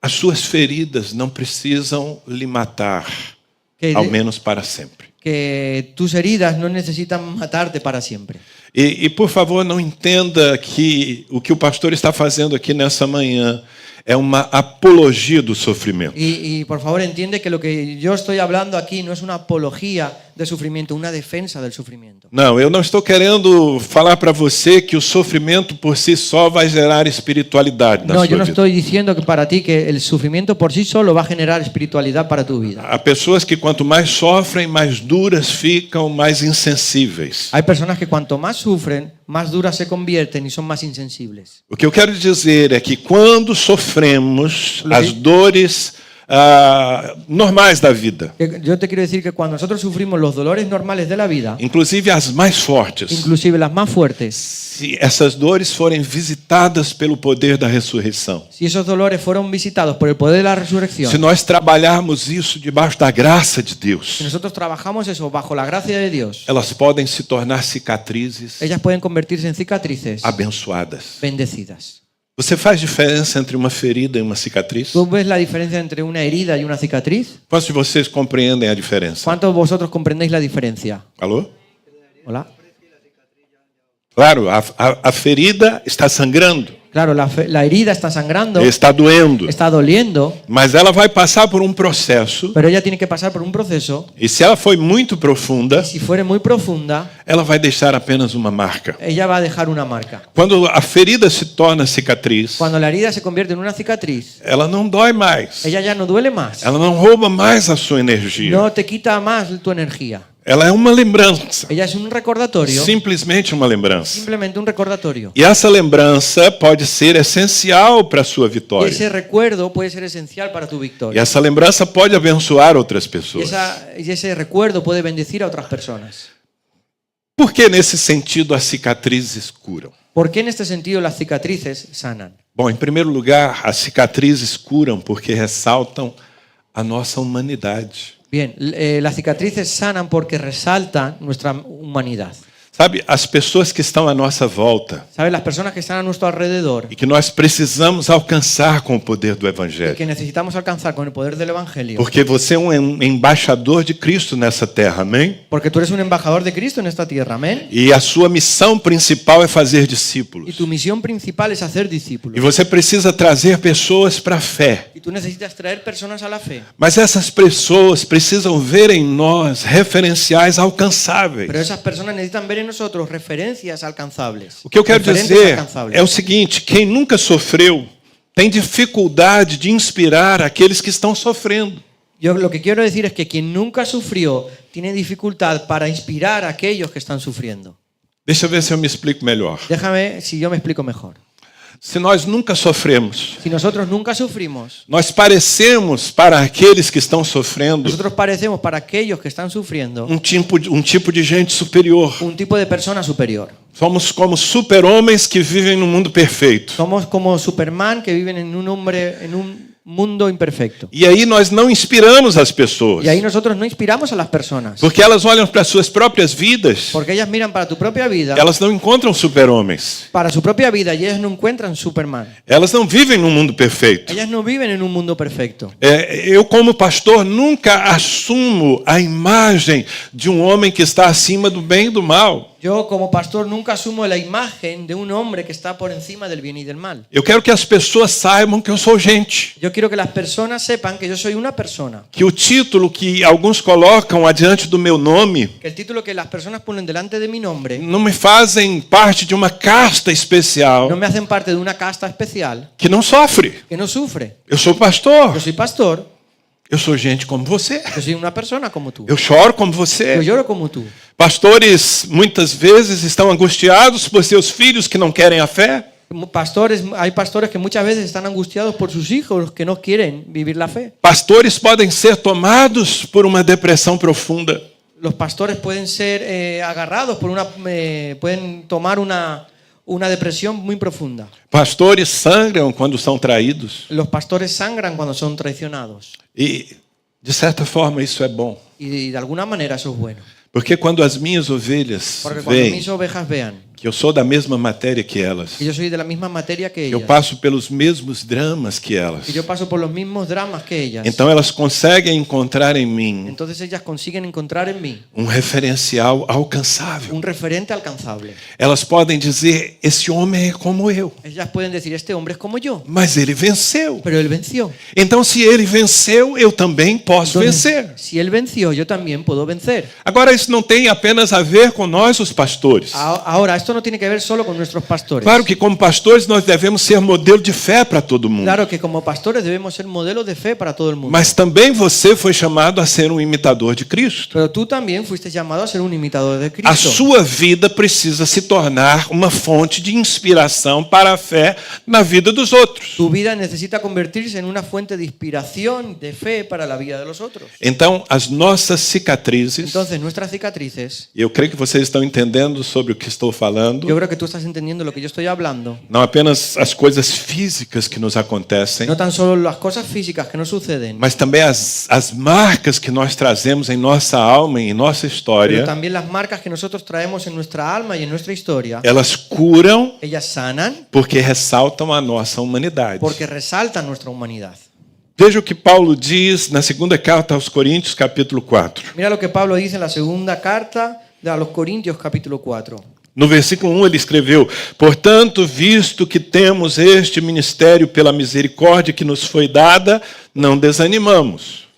as suas feridas não precisam lhe matar, ao menos para sempre. que tus heridas no necesitan matarte para siempre. E por favor, não entenda que o pastor está fazendo aqui nessa manhã é uma apologia do sofrimento. Y por favor entiende que lo que yo estoy hablando aquí no es una apología de sufrimiento, una defensa del sufrimiento. Não, eu não estou querendo falar para você que o sofrimento por si só vai gerar espiritualidade na No, sua yo no vida. estoy diciendo que para ti que el sufrimiento por sí solo va a generar espiritualidad para tu vida. Há pessoas que quanto mais sofrem, mais duras ficam, mais insensíveis. Hay personas que cuanto más sufren, más duras se convierten y son más insensibles. O que eu quero dizer é que quando sofremos Lo que- as dores normais da vida, Yo te quiero decir que cuando nosotros sufrimos los dolores normales de la vida, inclusive as mais fortes, inclusive las más fuertes, se essas dores forem visitadas pelo poder da ressurreição, si esos dolores fueron visitados por el poder de la resurrección, se nós trabalharmos isso debaixo da graça de Deus, si nosotros trabajamos eso bajo la gracia de Dios, elas podem se tornar cicatrizes ellas pueden convertirse en cicatrices abençoadas. bendecidas. Você faz diferença entre uma ferida e uma cicatriz? ¿Tú ves la diferencia entre una herida y una cicatriz? Quantos de vocês compreendem a diferença? ¿Cuántos de vosotros comprendéis la diferencia? Alô? Hola. Claro, a ferida está sangrando, Claro, la herida está sangrando, está doendo, está doliendo, mas ela vai passar por um processo pero ella tiene que pasar por un proceso. e se ela foi muito profunda, Si fuere muy profunda, ela vai deixar apenas uma marca. ella va a dejar una marca. Quando a ferida se torna cicatriz, Cuando la herida se convierte en una cicatriz, ela não dói mais, ella ya no duele más. ela não rouba mais a sua energia. No te quita más tu energía. Ela é uma lembrança, Ella es un recordatorio, simplesmente uma lembrança. simplemente un recordatorio. E essa lembrança pode ser essencial para a sua Y vitória. ese recuerdo puede ser esencial para tu E victoria. essa lembrança pode abençoar outras Y pessoas. ese recuerdo puede bendecir a otras personas. Por que nesse sentido as cicatrizes curam? ¿Por qué en este sentido las cicatrices sanan? Bom, em primeiro lugar, as cicatrizes curam porque ressaltam a nossa humanidade. Bien, las cicatrices sanan porque resaltan nuestra humanidad. Sabe, as pessoas que estão à nossa volta ¿Sabes? Las personas que están a nuestro alrededor, e que nós precisamos alcançar com o poder do Evangelho. que necesitamos alcanzar con el poder del Evangelio. Porque você é um embaixador de Cristo nessa terra, amém? Porque tú eres un embajador de Cristo en esta tierra, amén. E a sua missão principal é fazer Y discípulos. tu misión principal es hacer E discípulos. você precisa trazer pessoas para a fé. Y tú necesitas traer personas a la fe. Mas essas pessoas precisam ver em nós referenciais alcançáveis. Pero esas personas necesitan ver en nosotros referencias alcanzables. O que eu quero Referentes dizer alcanzables. é o seguinte: quem nunca sofreu tem dificuldade de inspirar aqueles que estão sofrendo. Yo lo que quiero decir es que quien nunca sufrió tiene dificultad para inspirar a aquellos que están sufriendo. Deixa eu ver se eu me explico melhor. Déjame si yo me explico mejor. Se nós nunca sofremos, Si nosotros nunca sufrimos, nós parecemos para aqueles que estão sofrendo nosotros parecemos para aquellos que están sufriendo um tipo de gente superior. un tipo de persona superior. Somos como super-homens que vivem no mundo perfeito. Somos como Superman que viven en un mundo imperfecto. E aí nós não inspiramos as pessoas, Y ahí nosotros no inspiramos a las personas. porque elas olham para suas próprias vidas, Porque ellas miran para tu propia vida, elas não encontram super-homens. para su propia vida, y ellas no encuentran Superman. Elas não vivem num mundo perfeito. Ellas no viven en un mundo perfecto. Eu, como pastor, nunca assumo a imagem de um homem que está acima do bem e do mal. Yo, como pastor, nunca asumo la imagen de un hombre que está por encima del bien y del mal. Eu quero que as pessoas saibam que eu sou gente. Yo quiero que las personas sepan que yo soy una persona. Que o título que alguns colocam adiante do meu nome Que el título que las personas ponen delante de mi nombre não me fazem parte de uma casta especial no me hacen parte de una casta especial que não sofre. que no sufre. Eu sou pastor. Yo soy pastor, Eu sou gente como você. yo soy una persona como tú. Eu choro como Yo você. lloro como tú. Pastores muitas vezes estão angustiados por seus filhos que não querem a fé. Hay pastores que muchas veces están angustiados por sus hijos que no quieren vivir la fe. Pastores podem ser tomados por uma depressão profunda. Los pastores pueden ser agarrados por pueden tomar una depresión muy profunda. Pastores sangram quando são traídos. Los pastores sangran cuando son traicionados. E, de certa forma, isso é bom. Y de alguna manera eso es bueno. Porque quando as minhas ovelhas Porque cuando veem mis ovejas vean que eu sou da mesma matéria que elas, que yo soy de la misma materia que que eu ellas, passo pelos mesmos dramas que elas. que yo paso por los mismos dramas que ellas. Então elas conseguem encontrar em mim Entonces ellas consiguen encontrar en mí um referencial alcançável. un referente alcanzable. Elas podem dizer: esse homem é como eu, Ellas pueden decir, este hombre es como yo, mas ele venceu. pero él venció. Então, se ele venceu, eu também posso Entonces, vencer. si él venció, yo también puedo vencer. Agora, isso não tem apenas a ver com nós, os pastores. Ahora, esto no tiene que ver solo con nuestros pastores. Claro que, como pastores, nós devemos ser modelo de fé para todo mundo. Claro que como pastores debemos ser modelo de fe para todo el mundo. Mas também você foi chamado a ser um imitador de Cristo. Pero tú también fuiste llamado a ser un imitador de A Cristo. sua vida precisa se tornar uma fonte de inspiração para a fé na vida dos outros. Tu vida necesita convertirse en una fuente de inspiración, de fe para la vida de los otros. Então, as nossas cicatrizes, Entonces, nuestras cicatrices, e eu creio que vocês estão entendendo sobre o que estou falando, yo creo que tú estás entendiendo lo que yo estoy hablando. não apenas as coisas físicas que nos acontecem, No tan solo las cosas físicas que nos suceden, mas também as marcas que nós trazemos em nossa alma e em nossa pero história, también las marcas que nosotros traemos en nuestra alma y en nuestra historia. elas curam Ellas sanan porque ressaltam a nossa humanidade. porque resaltan nuestra humanidad. Veja o que Paulo diz na segunda carta aos Coríntios, capítulo 4. Mira lo que Pablo dice en la segunda carta a los Corintios, capítulo 4. No versículo 1 ele escreveu: portanto, visto que temos este ministério pela misericórdia que nos foi dada, não desanimamos.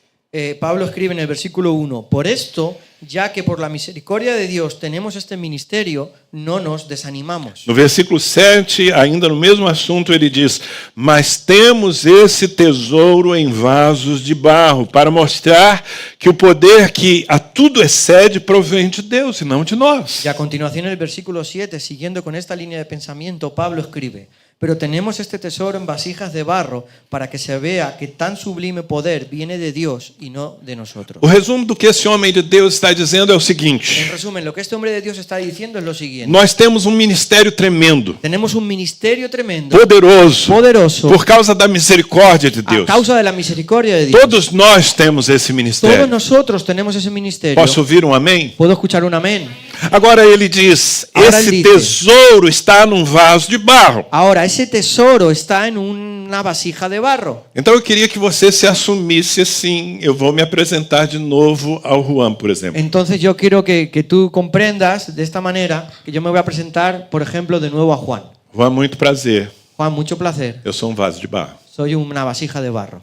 Pablo escribe en el versículo 1, por esto, ya que por la misericordia de Dios tenemos este ministerio, no nos desanimamos. No versículo 7, ainda no mesmo assunto, ele diz: mas temos esse tesouro em vasos de barro, para mostrar que o poder que a tudo excede provém de Deus e não de nós. Y a continuación, en el versículo 7, siguiendo con esta línea de pensamiento, Pablo escribe, pero tenemos este tesoro en vasijas de barro para que se vea que tan sublime poder viene de Dios y no de nosotros. O resumo do que esse homem de Deus está dizendo é o En seguinte: resumen, lo que este hombre de Dios está diciendo es lo siguiente. nós temos um ministério tremendo, Tenemos un ministerio tremendo, poderoso, por causa da misericórdia de a Deus. causa de la misericordia de Dios. Todos nós temos esse Todos ministério. nosotros tenemos ese ministerio. Posso ouvir um amém? ¿Puedo escuchar un amén? Agora ele diz: Agora esse ele diz, tesouro está num vaso de barro. Ahora, ese tesoro está en una vasija de barro. Então eu queria que você se assumisse assim. Eu vou me apresentar de novo ao Juan, por exemplo. Entonces yo quiero que tú comprendas de esta manera que yo me voy a presentar, por ejemplo, de nuevo a Juan. Juan, muito prazer. Juan, mucho placer. Eu sou um vaso de barro. Soy una vasija de barro.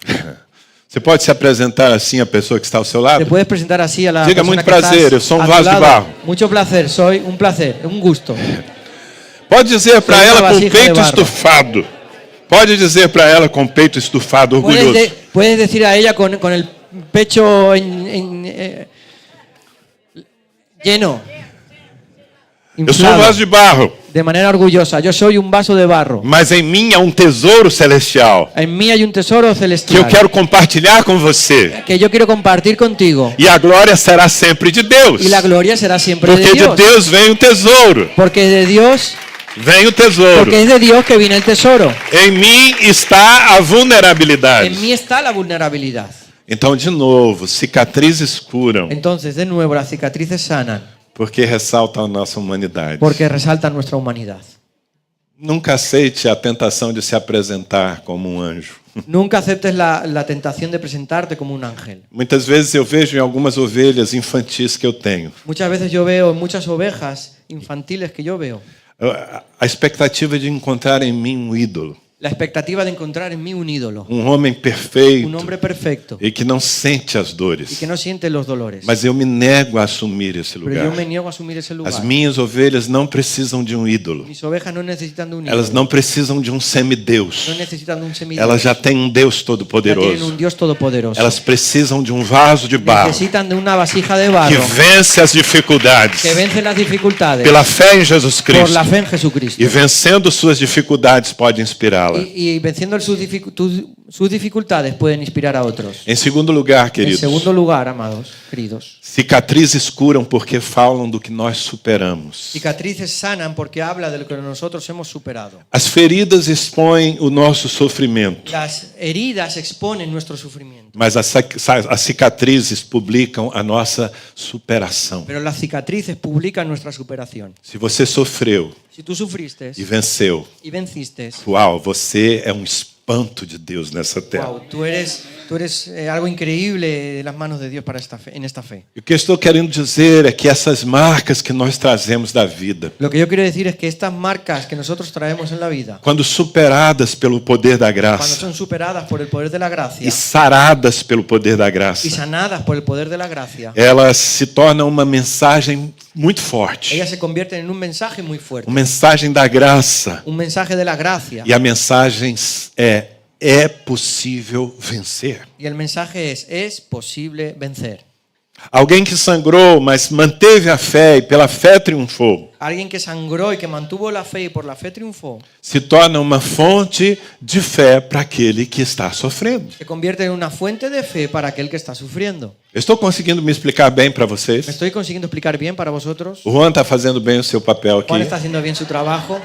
Você pode se apresentar assim à pessoa que está ao seu ¿Te lado? puedes presentar así a la Diga, persona muito que prazer, estás eu sou um a tu vaso de lado? barro. Mucho placer, soy un placer, un gusto. Pode dizer para Soy uma ela com o vasija de peito barro. estufado. Pode dizer para ela com o peito estufado, orgulhoso. Puedes decir a ella con el pecho lleno, Eu sou um inflado, vaso de barro, de manera orgullosa. Yo soy un vaso de barro. mas em mim há um tesouro celestial En mí hay un tesoro que eu celestial quero compartilhar com você. que yo quiero compartir contigo. E a glória será sempre de Deus. Y la gloria será siempre Porque de de Dios. Deus vem o tesouro. Porque de Dios, Vem o tesouro. porque es de Dios que viene el tesoro. Em mim está a vulnerabilidade. En mí está la vulnerabilidad. Então, de novo, cicatrizes curam, Entonces, de nuevo, las cicatrices sanan porque ressaltam a nossa humanidade. porque resaltan nuestra humanidad. Nunca aceite a tentação de se apresentar como um anjo. Nunca aceptes la tentación de presentarte como un ángel. Muitas vezes eu vejo em algumas ovelhas infantis que eu tenho Muchas veces yo veo en muchas ovejas infantiles que yo veo a expectativa de encontrar em mim um ídolo, la expectativa de encontrar en mí un ídolo, um homem perfeito un hombre perfecto e que não sente as y dores. que no siente los dolores. Mas eu me nego a assumir esse Pero yo lugar. me niego a asumir ese lugar. As minhas ovelhas não precisam de um ídolo. Mis ovejas no necesitan de un Elas ídolo, não precisam de um semideus. no necesitan de un semidios. Elas já têm um Deus Ya tienen todo-poderoso. un Dios todopoderoso. Elas precisam de um vaso de barro Necesitan de una vasija de que barro vence as dificuldades que vence las dificultades pela fé em Jesus por Cristo. la fe en Jesucristo. E vencendo suas dificuldades pode inspirá-la. Y venciendo sus dificultades pueden inspirar a otros. Em segundo lugar, En queridos, segundo lugar, amados, queridos, cicatrizes curam porque falam do que nós superamos. cicatrices sanan porque habla de lo que nosotros hemos superado. As feridas expõem o nosso sofrimento, Las heridas exponen nuestro sufrimiento, mas as cicatrizes publicam a nossa superação. pero las cicatrices publican nuestra superación. Se você sofreu Si tú sufriste e venceu, y venciste, uau, você é um espanto de Deus nessa terra. wow, tú eres algo increíble de las manos de Dios para en esta fe. E o que eu estou querendo dizer é que essas marcas que nós trazemos da vida, Lo que yo quiero decir es que estas marcas que nosotros traemos en la vida, quando superadas pelo poder da cuando graça son superadas por el poder de la gracia e saradas pelo poder da y graça, sanadas por el poder de la gracia, elas se tornam uma mensagem muito forte, ellas se convierten en un mensaje muy fuerte, uma mensagem da graça. un mensaje de la gracia. E a mensagem é possível vencer. Y el mensaje es posible vencer. Alguém que sangrou, mas manteve a fé e pela fé triunfou, Alguien que sangró y que mantuvo la fe y por la fe triunfó, se torna uma fonte de fé para aquele que está sofrendo. se convierte en una fuente de fe para aquel que está sufriendo. Eu estou conseguindo me explicar bem para ¿Me vocês? estoy consiguiendo explicar bien para vosotros? O Juan está fazendo bem o seu papel aqui. Juan está haciendo bien su trabajo.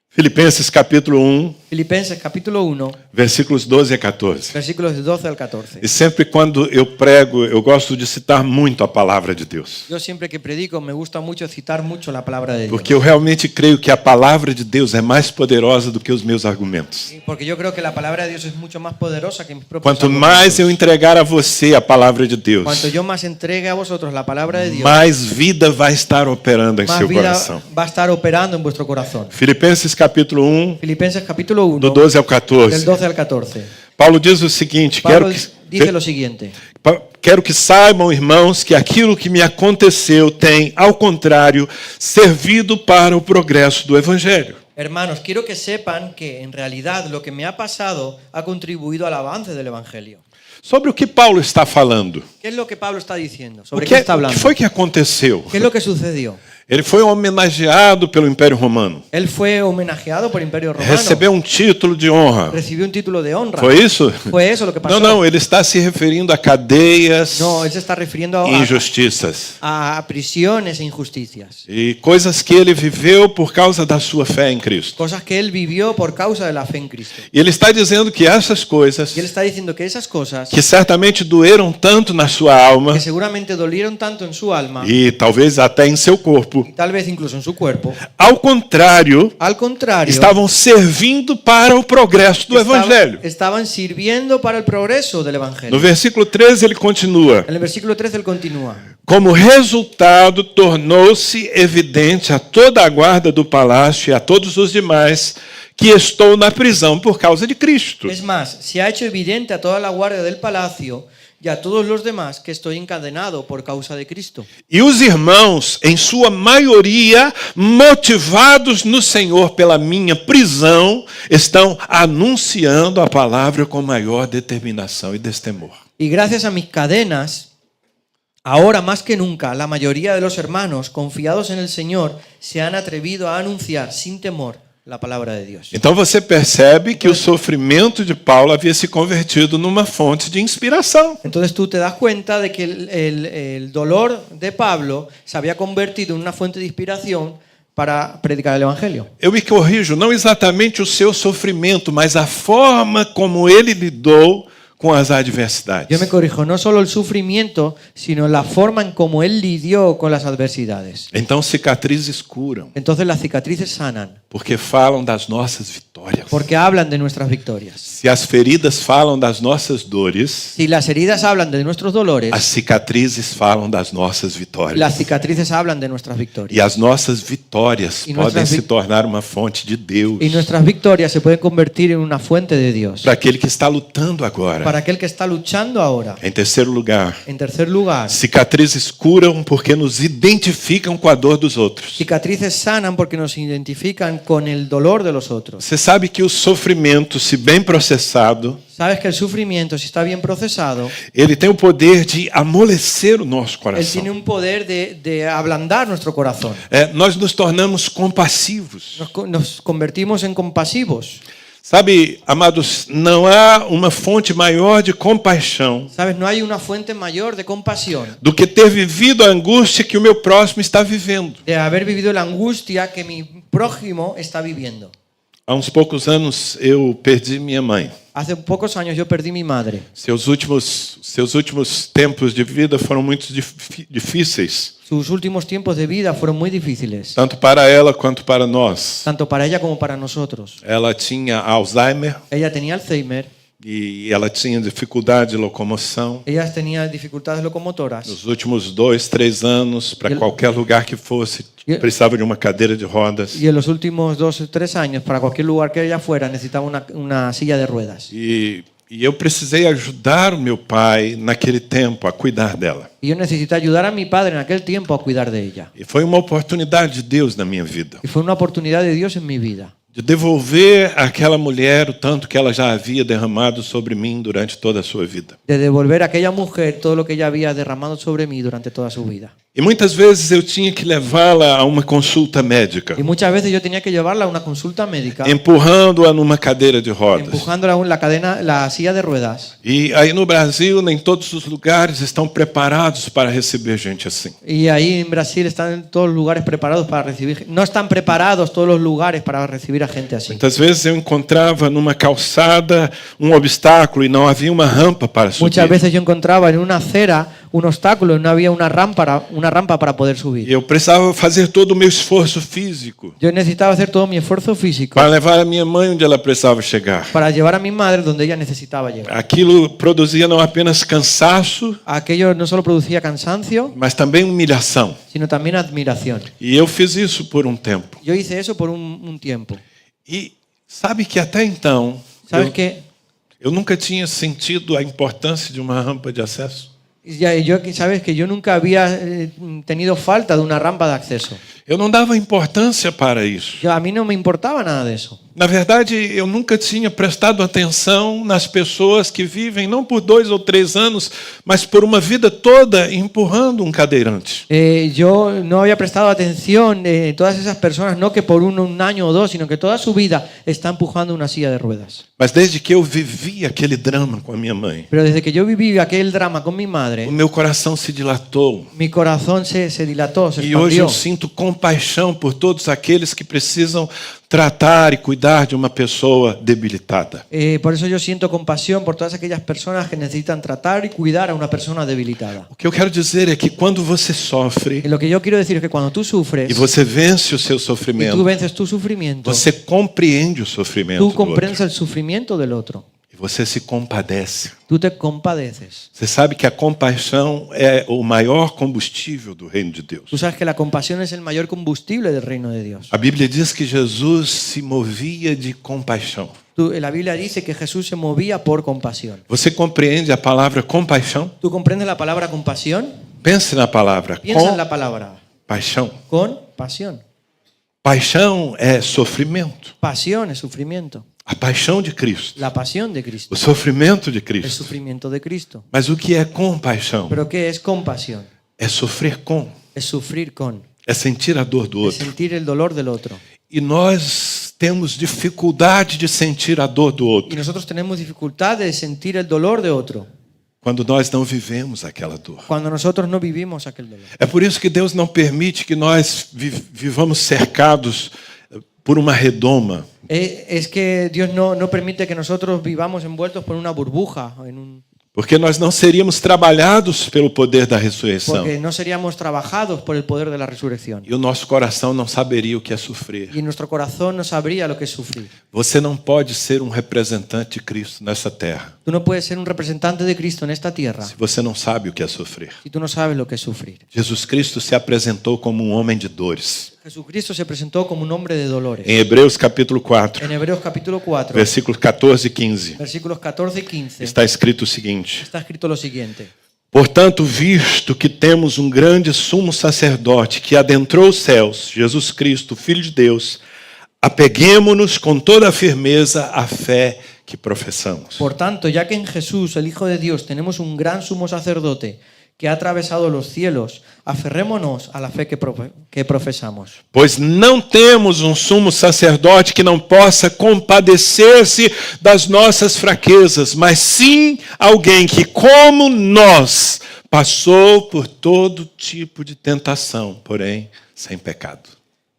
Filipenses capítulo 1, Filipenses capítulo 1, versículos 12 a 14. versículos de 12 al 14. E sempre quando eu prego, eu gosto de citar muito a palavra de Deus. Yo siempre que predico me gusta mucho citar mucho la palabra de Dios. Porque eu realmente creio que a palavra de Deus é mais poderosa do que os meus argumentos. Porque yo creo que la palabra de Dios es mucho más poderosa que mis propios Quanto argumentos. mais eu entregar a você a palavra de Deus, Cuanto yo más entregue a vosotros la palabra de Dios, mais vida vai estar operando em más seu vida coração. va a estar operando en vuestro corazón. Filipenses capítulo 1, Filipenses capítulo 1, do 12 ao del 14. 12 al 14. Paulo diz o seguinte: Pablo dice lo siguiente. Quero que saibam, irmãos, que aquilo que me aconteceu tem, ao contrário, servido para o progresso do Evangelho. Hermanos, quiero que sepan que en realidad lo que me ha pasado ha contribuido al avance del Evangelio. Sobre o que Paulo está falando? ¿Qué es lo que Pablo está diciendo? O ¿Sobre que, qué está o hablando? que foi que aconteceu? ¿Qué es lo que sucedió? Ele foi homenageado pelo Império Romano. Él fue homenajeado por el Imperio Romano. Recebeu um título de honra. Recibió un título de honra. Foi isso? ¿Fue eso lo que pasó? Não, ele está se referindo a cadeias No, él se está refiriendo e injustiças. a prisiones e injusticias. E coisas que ele viveu por causa da sua fé em Cristo. Cosas que él vivió por causa de la fe en Cristo. E ele está dizendo que essas coisas, Y él está diciendo que esas cosas, que certamente doeram tanto na sua alma que seguramente dolieron tanto en su alma, e talvez até em seu corpo, y tal vez incluso en su cuerpo, ao contrário, al contrario, estavam servindo para o progresso do Evangelho. estaban sirviendo para el progreso del No Evangelio. versículo 13 ele continua: En el versículo 13 él continúa. como resultado, tornou-se evidente a toda a guarda do palácio e a todos os demais que estou na prisão por causa de Cristo. Es más, se ha hecho evidente a toda la guardia del palacio y a todos los demás que estoy encadenado por causa de Cristo. E os irmãos, em sua maioria, motivados no Senhor pela minha prisão, estão anunciando a palavra com maior determinação e destemor. Y gracias a mis cadenas, ahora más que nunca, la mayoría de los hermanos, confiados en el Señor, se han atrevido a anunciar sin temor la palabra de Dios. Então você percebe que o sofrimento de Paulo havia se convertido numa fonte de inspiração. Entonces tú te das cuenta de que el dolor de Pablo se había convertido en una fuente de inspiración para predicar el Evangelio. Eu me corrijo, não exatamente o seu sofrimento, mas a forma como ele lidou com as adversidades. Yo me corrijo, no solo el sufrimiento, sino la forma en cómo él lidió con las adversidades. Então cicatrizes curam, Entonces las cicatrices sanan, porque falam das nossas vitórias. porque hablan de nuestras victorias. Se as feridas falam das nossas dores, Si las heridas hablan de nuestros dolores, as cicatrizes falam das nossas vitórias. las cicatrices hablan de nuestras E victorias. as nossas vitórias E podem nossas se tornar uma fonte de Deus Y nuestras victorias se pueden convertir en una fuente de Dios para aquele que está lutando agora. para aquel que está luchando ahora. Em terceiro lugar, En tercer lugar, cicatrizes curam porque nos identificam com a dor dos outros. cicatrices sanan porque nos identifican con el dolor de los otros. Você sabe sabe que o sofrimento, se bem processado, Sabes que el sufrimiento, si está bien procesado, ele tem o poder de amolecer o nosso él tiene coração. un poder de ablandar nuestro corazón. Nós nos tornamos compassivos. Nos convertimos en compasivos. Sabe, amados, não há uma fonte maior de compaixão Sabes, no hay una fuente mayor de compasión do que ter vivido a angústia que o meu próximo está vivendo. de haber vivido la angustia que mi prójimo está viviendo. Há uns poucos anos eu perdi minha mãe. Hace pocos años yo perdí mi madre. Seus últimos tempos de vida foram muito difíceis, Sus últimos tiempos de vida fueron muy difíciles, tanto para ela quanto para nós. tanto para ella como para nosotros. Ela tinha Alzheimer Ella tenía Alzheimer, e ela tinha dificuldade de locomoção. ella tenía dificultades locomotoras. Nos últimos 2, 3 anos, para qualquer lugar que fosse, precisava de uma cadeira de rodas. Y en los últimos 2 o 3 años, para cualquier lugar que ella fuera, necesitaba una silla de ruedas. E eu precisei ajudar o meu pai naquele tempo a cuidar dela. Y yo necesité ayudar a mi padre en aquel tiempo a cuidar de ella. E foi uma oportunidade de Deus na minha vida, Y fue una oportunidad de Dios en mi vida. de devolver àquela mulher o tanto que ela já havia derramado sobre mim durante toda a sua vida. De devolver a aquella mujer todo lo que ella había derramado sobre mí durante toda su vida. E muitas vezes eu tinha que levá-la a uma consulta médica, Y muchas veces yo tenía que llevarla a una consulta médica, empurrando-a numa cadeira de rodas. empujándola en la silla de ruedas. E aí no Brasil, nem todos os lugares estão preparados para receber gente assim. Y ahí en Brasil están todos los lugares preparados para recibir. No están preparados todos los lugares para recibir a gente así. Muitas vezes eu encontrava numa calçada um obstáculo e não havia uma rampa para subir. Muchas veces yo encontraba en una acera un obstáculo y no había una rampa para poder E subir. eu precisava fazer todo o meu esforço físico Yo necesitaba hacer todo mi esfuerzo físico para levar a minha mãe onde ela precisava chegar. para llevar a mi madre donde ella necesitaba llegar. Aquilo produzia não apenas cansaço, Aquello no solo producía cansancio, mas também humilhação. sino también admiración. E eu fiz isso por um tempo. Yo hice eso por un tiempo. E sabe que até então ¿Sabes qué? eu nunca tinha sentido a importância de uma rampa de acesso. Sabes que yo nunca había tenido falta de una rampa de acceso. Eu não dava importância para isso. A mí no me importaba nada de eso. Na verdade, eu nunca tinha prestado atenção nas pessoas que vivem não por 2 ou 3 anos, mas por uma vida toda empurrando um cadeirante. Yo no había prestado atención en todas esas personas, no que por un año o 2, sino que toda su vida está empujando una silla de ruedas. Mas desde que eu vivi aquele drama com a minha mãe, Pero desde que yo viví aquel drama con mi madre, o meu coração se dilatou. mi corazón se dilató, se E hoje eu expandió. sinto compaixão por todos aqueles que precisam tratar e cuidar de uma pessoa debilitada. Por eso yo siento compasión por todas aquellas personas que necesitan tratar y cuidar a una persona debilitada. O que eu quero dizer é que quando você sofre Y lo que yo quiero decir es que cuando tú sufres e você vence o seu y tú sofrimento, vences tu sufrimiento, você compreende o sofrimento tú do outro. comprendes el sufrimiento del otro. E você se compadece. Tú te compadeces. Você sabe que a compaixão é o maior combustível do reino de Deus. Tú sabes que la compasión es el mayor combustible del reino de Dios. A Bíblia diz que Jesus se movia de compaixão. La Biblia dice que Jesús se movía por compasión. Você compreende a palavra compaixão? ¿Tú comprendes la palabra compasión? Pense na palavra Piensa en la palabra compaixão. con pasión. Paixão é sofrimento. Pasión es sufrimiento. A paixão de Cristo. La pasión de Cristo. O sofrimento de El Cristo. sufrimiento de Cristo. Mas o que é compaixão? ¿Pero qué es compasión? É sofrer com. Es sufrir con. É sentir a dor do Es outro. sentir el dolor del otro. E nós temos dificuldade de sentir a dor do Y outro nosotros tenemos dificultad de sentir el dolor de otro quando nós não vivemos aquela dor. cuando nosotros no vivimos aquel dolor. É por isso que Deus não permite que nós vivamos cercados por uma redoma. Es que Dios no permite que nosotros vivamos envueltos por una burbuja, Porque nós não seríamos trabalhados pelo poder da ressurreição. porque no seríamos trabajados por el poder de la resurrección. E o nosso coração não saberia o que é sofrer. Y nuestro corazón no sabría lo que es sufrir. Você não pode ser um representante de Cristo nessa terra Tú no puedes ser un representante de Cristo en esta tierra se você não sabe o que é sofrer. si tú no sabes lo que es sufrir. Jesus Cristo se apresentou como um homem de dores. Jesucristo se presentó como un hombre de dolores. Em Hebreus capítulo 4, En Hebreos capítulo 4, versículos 14 e 15, versículos 14 y 15, está escrito o seguinte: está escrito lo siguiente. Portanto, visto que temos um grande sumo sacerdote que adentrou os céus, Jesus Cristo, Filho de Deus, apeguemo-nos com toda a firmeza à fé que professamos. Por tanto, ya que en Jesús, el Hijo de Dios, tenemos un gran sumo sacerdote que ha atravesado los cielos, aferrémonos a la fe que profesamos. Pois não temos um sumo sacerdote que não possa compadecer-se das nossas fraquezas, mas sim alguém que, como nós, passou por todo tipo de tentação, porém sem pecado.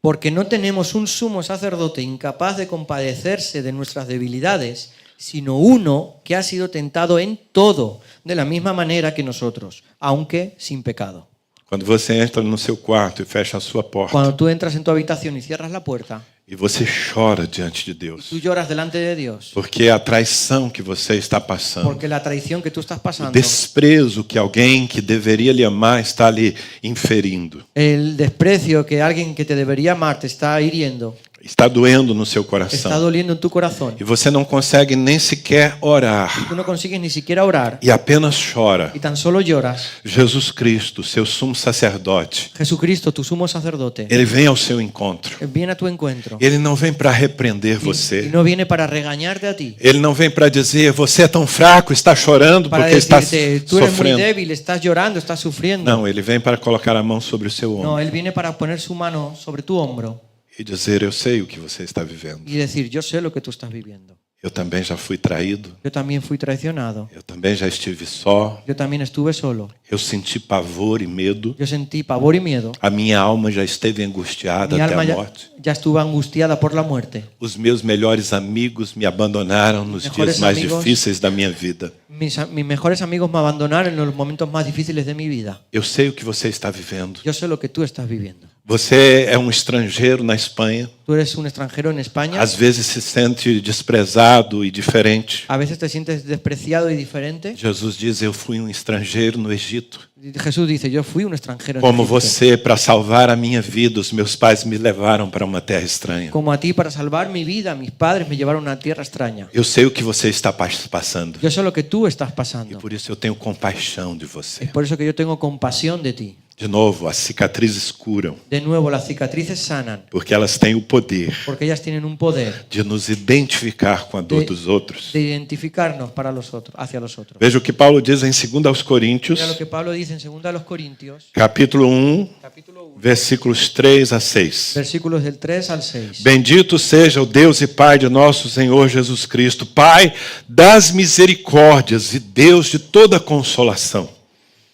Porque no tenemos un sumo sacerdote incapaz de compadecerse de nuestras debilidades, sino uno que ha sido tentado en todo, de la misma manera que nosotros, aunque sin pecado. Quando você entra no seu quarto e fecha a sua porta, Cuando tú entras en tu habitación y cierras la puerta, e você chora diante de Deus, tú lloras delante de Dios, porque a traição que você está passando, porque la traición que tú estás o pasando, desprezo que alguém que deveria lhe amar está lhe inferindo, el desprecio que alguien que te debería amar te está hiriendo, está doendo no seu está coração, doliendo en tu corazón, e você não consegue nem sequer orar, tú no consigues ni siquiera orar e apenas chora. y tan solo lloras, Jesus Cristo, seu sumo sacerdote, Jesucristo, tu sumo sacerdote, ele vem ao seu encontro. viene a tu encuentro Ele não vem para repreender y você. no viene para regañarte a ti, Ele não vem para dizer, você é tão fraco, está chorando para porque está decirte, tú eres muy sofrendo. débil, estás llorando, estás sufriendo. Não, ele vem para colocar a mão sobre o seu No, ombro Él viene para poner su mano sobre tu hombro e dizer, eu sei o que você está vivendo. y decir, yo sé lo que tú estás viviendo. Eu também já fui traído, Yo también fui traicionado, eu também já estive só, yo también estuve solo, eu senti pavor e medo, yo sentí pavor y miedo, a minha alma já esteve angustiada mi até alma a ya, morte. ya estuvo angustiada por la muerte. Os meus melhores amigos me abandonaram nos Mejores dias mais amigos. difíceis da minha vida. Mis mejores amigos me abandonaron en los momentos más difíciles de mi vida. Eu sei o que você está vivendo. Yo sé lo que tú estás viviendo. Você é um estrangeiro na Espanha. Tú eres un extranjero en España, Às vezes se sente desprezado e diferente. a veces te sientes despreciado y diferente. Jesus diz, eu fui um estrangeiro no Egito. Jesús dice, yo fui un extranjero en Como Egipto. você, para salvar a minha vida, os meus pais me levaram para uma terra estranha. Como a ti, para salvar mi vida, mis padres me llevaron a una tierra extraña. Eu sei o que você está passando. Yo sé lo que tú estás E pasando. por isso eu tenho compaixão de você. Es por eso que yo tengo compasión de ti. De novo, as cicatrizes curam, De nuevo, las cicatrices sanan, porque elas têm o poder porque ellas tienen un poder de nos identificar com a dor dos outros. de identificarnos para los otros, hacia los otros. Veja o que Paulo diz em 2 aos Coríntios, Mira lo que Pablo dice en 2 a los Corintios, capítulo 1, capítulo 1, versículos 3 a 6. versículos del 3 al 6. Bendito seja o Deus e Pai de nosso Senhor Jesus Cristo, Pai das misericórdias e Deus de toda consolação.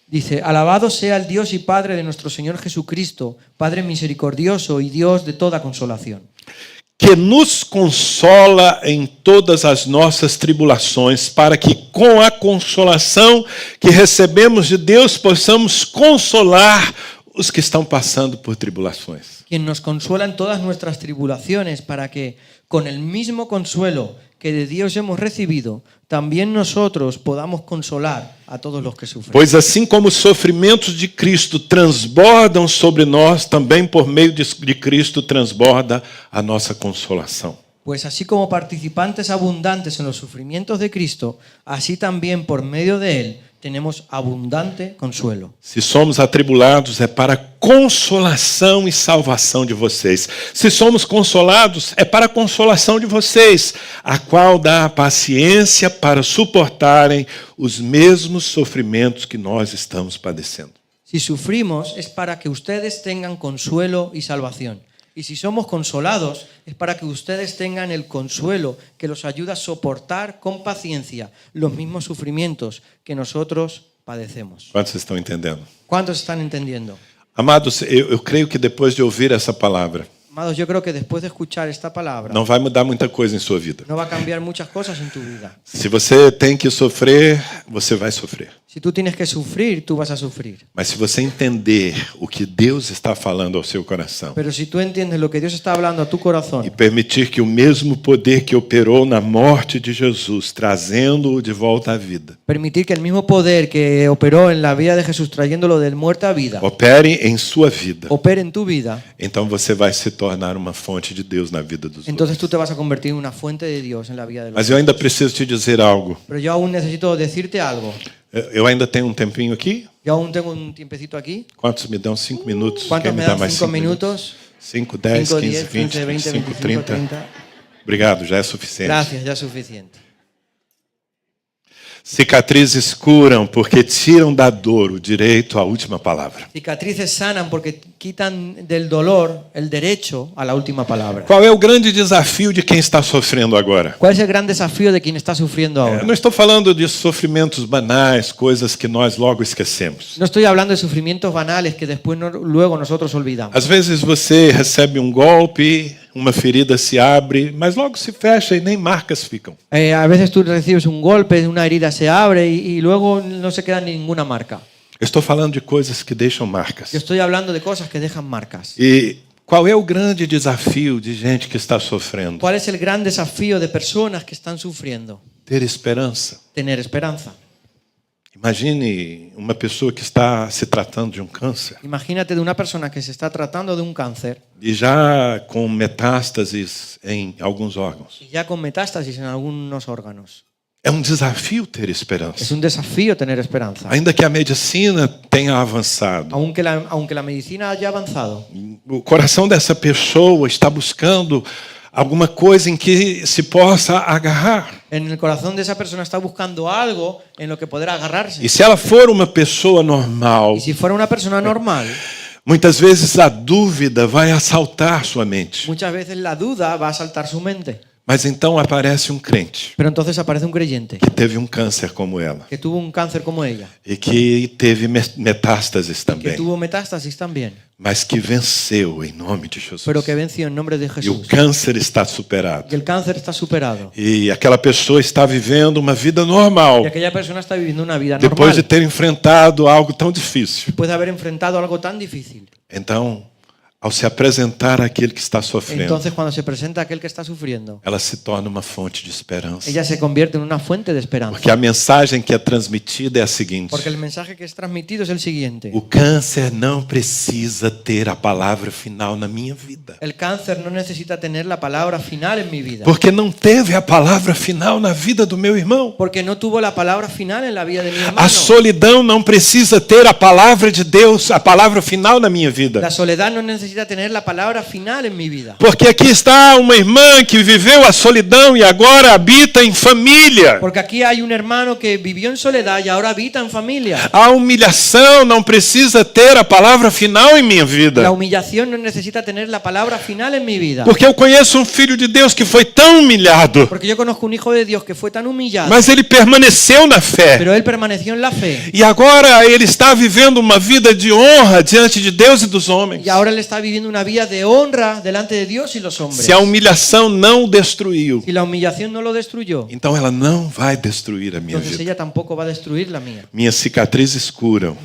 Dice, alabado sea el Dios y Padre de nuestro Señor Jesucristo, Padre misericordioso y Dios de toda consolación, Que nos consola em todas as nossas tribulações, para que com a consolação que recebemos de Deus possamos consolar os que estão passando por tribulações. quien nos consuela en todas nuestras tribulaciones, para que con el mismo consuelo que de Dios hemos recibido, también nosotros podamos consolar a todos los que sufren. Pois assim como os sofrimentos de Cristo transbordam sobre nós, também por meio de Cristo transborda a nossa consolação. Pues así como participantes abundantes en los sufrimientos de Cristo, así también por medio de Él tenemos abundante consuelo. Se somos atribulados, é para consolação e salvação de vocês. Se somos consolados, é para a consolação de vocês, a qual dá a paciência para suportarem os mesmos sofrimentos que nós estamos padecendo. Si sufrimos es para que ustedes tengan consuelo y salvación. Y si somos consolados es para que ustedes tengan el consuelo que los ayuda a soportar con paciencia los mismos sufrimientos que nosotros padecemos. Quantos estão entendendo? ¿Cuántos están entendiendo? Amados, eu creio que depois de ouvir essa palavra, Amados, yo creo que después de escuchar esta palabra não vai mudar muita coisa em sua vida. no va a cambiar muchas cosas en tu vida. Se você tem que sofrer, você vai sofrer. Si tú tienes que sufrir, tú vas a sufrir. Mas se você entender o que Deus está falando ao seu coração Pero si tú entiendes lo que Dios está hablando a tu corazón e permitir que o mesmo poder que operou na morte de Jesus, trazendo-o de volta à vida, permitir que el mismo poder que operó en la vida de Jesús trayéndolo de muerte a vida, opere em sua vida, opere en tu vida, então você vai se tornar uma fonte de Deus na vida dos entonces outros. tú te vas a convertir en una fuente de Dios en la vida de los Mas eu ainda preciso te dizer algo. Pero yo aún necesito decirte algo. Eu ainda tenho um tempinho aqui? Yo aún tengo un tiempecito aquí. Quantos me dão 5 minutos? ¿Cuántos Quem me me dá dan mais 5 5 minutos? minutos? 5, 10, 5, 15, 10, 20, 15, 20, 25, 25, 30. 30. Obrigado, já é suficiente. Gracias, ya es suficiente. Cicatrizes curam porque tiram da dor o direito à última palavra. Cicatrices sanan porque quitan del dolor el derecho a la última palabra. Qual é o grande desafio de quem está sofrendo agora? ¿Cuál es el gran desafío de quien está sufriendo Eu ahora? não estou falando de sofrimentos banais, coisas que nós logo esquecemos. No estoy hablando de sufrimientos banales que después luego nosotros olvidamos. Às vezes você recebe um golpe, uma ferida se abre, mas logo se fecha e nem marcas ficam. A veces tú recibes un golpe, una herida se abre y luego no se queda ninguna marca. Eu estou falando de coisas que deixam marcas. Yo estoy hablando de cosas que dejan marcas. E qual é o grande desafio de gente que está sofrendo? ¿Cuál es el gran desafío de personas que están sufriendo? Ter esperança. Tener esperanza. Imagine uma pessoa que está se tratando de um câncer Imagínate de una persona que se está tratando de un cáncer e já com metástases em alguns órgãos. y ya con metástasis en algunos órganos. É um desafio ter Es esperança. un desafío tener esperanza. Ainda que a medicina tenha avançado, Aunque la medicina haya avanzado, o coração dessa pessoa está buscando alguma coisa em que se possa agarrar. en el corazón de esa persona está buscando algo en lo que poder agarrarse. E se ela for uma pessoa normal, Y si fuera una persona normal, muitas vezes a dúvida vai assaltar sua mente. muchas veces la duda va a asaltar su mente. Mas então aparece um crente Pero entonces aparece un creyente que teve um câncer como ela que tuvo un cáncer como ella, e que teve metástases que também, tuvo metástasis también, mas que venceu em nome de Jesus. pero que venció en nombre de E o Jesús. câncer está superado. Y el cáncer está superado. E aquela pessoa está vivendo uma vida normal Y aquella persona está viviendo una vida depois de normal ter enfrentado algo tão difícil. después de haber enfrentado algo tan difícil. Então, ao se apresentar àquele que está sofrendo, Entonces, cuando se presenta aquel que está sufriendo, ela se torna uma fonte de esperança. ella se convierte en una fuente de esperanza. Porque a mensagem que é transmitida é a seguinte: Porque el mensaje que es transmitido es el siguiente. o câncer não precisa ter a palavra final na minha vida. El cáncer no necesita tener la palabra final en mi vida. Porque não teve a palavra final na vida do meu irmão. Porque no tuvo la palabra final en la vida de mi hermano. A solidão não precisa ter a palavra de Deus, a palavra final na minha vida. La soledad no necesita tener la palabra final en mi vida. Porque aqui está uma irmã que viveu a solidão e agora habita em família. Porque aquí hay un hermano que vivió en soledad y ahora habita en familia. A humilhação não precisa ter a palavra final em minha La vida. humillación no necesita tener la palabra final en mi vida. Porque eu conheço um filho de Deus que foi tão humilhado, Porque yo conozco un hijo de Dios que fue tan humillado, mas ele permaneceu na fé. pero él permaneció en la fe. E agora ele está vivendo uma vida de honra diante de Deus e dos homens. Y ahora él está viviendo una vida de honra delante de Dios y los hombres. Se a humilhação não o destruiu, Si la humillación no lo destruyó, então ela não vai destruir a minha entonces vida. ella tampoco va a destruir la mía. Minhas cicatrizes curam,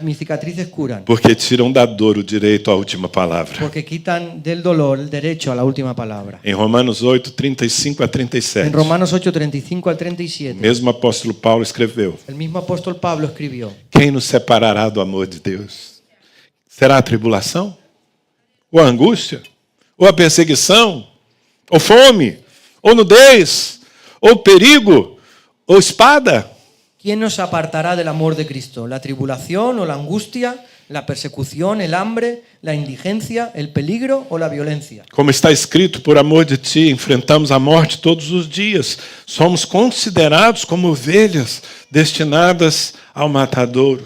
Mis cicatrices curan, porque tiram da dor o direito à última palavra. porque quitan del dolor el derecho a la última palabra. Em Romanos 8, 35 a 37, En Romanos 8, 35 al 37, mesmo apóstolo Paulo escreveu: el mismo apóstol Pablo escribió: quem nos separará do amor de Deus? Será a tribulação? Ou a angústia? Ou a perseguição? Ou fome? Ou nudez? Ou perigo? Ou espada? ¿Quién nos apartará del amor de Cristo? ¿La tribulación o la angustia, la persecución, el hambre, la indigencia, el peligro o la violencia? Como está escrito, por amor de ti, enfrentamos a morte todos os dias. Somos considerados como ovelhas destinadas ao matadouro.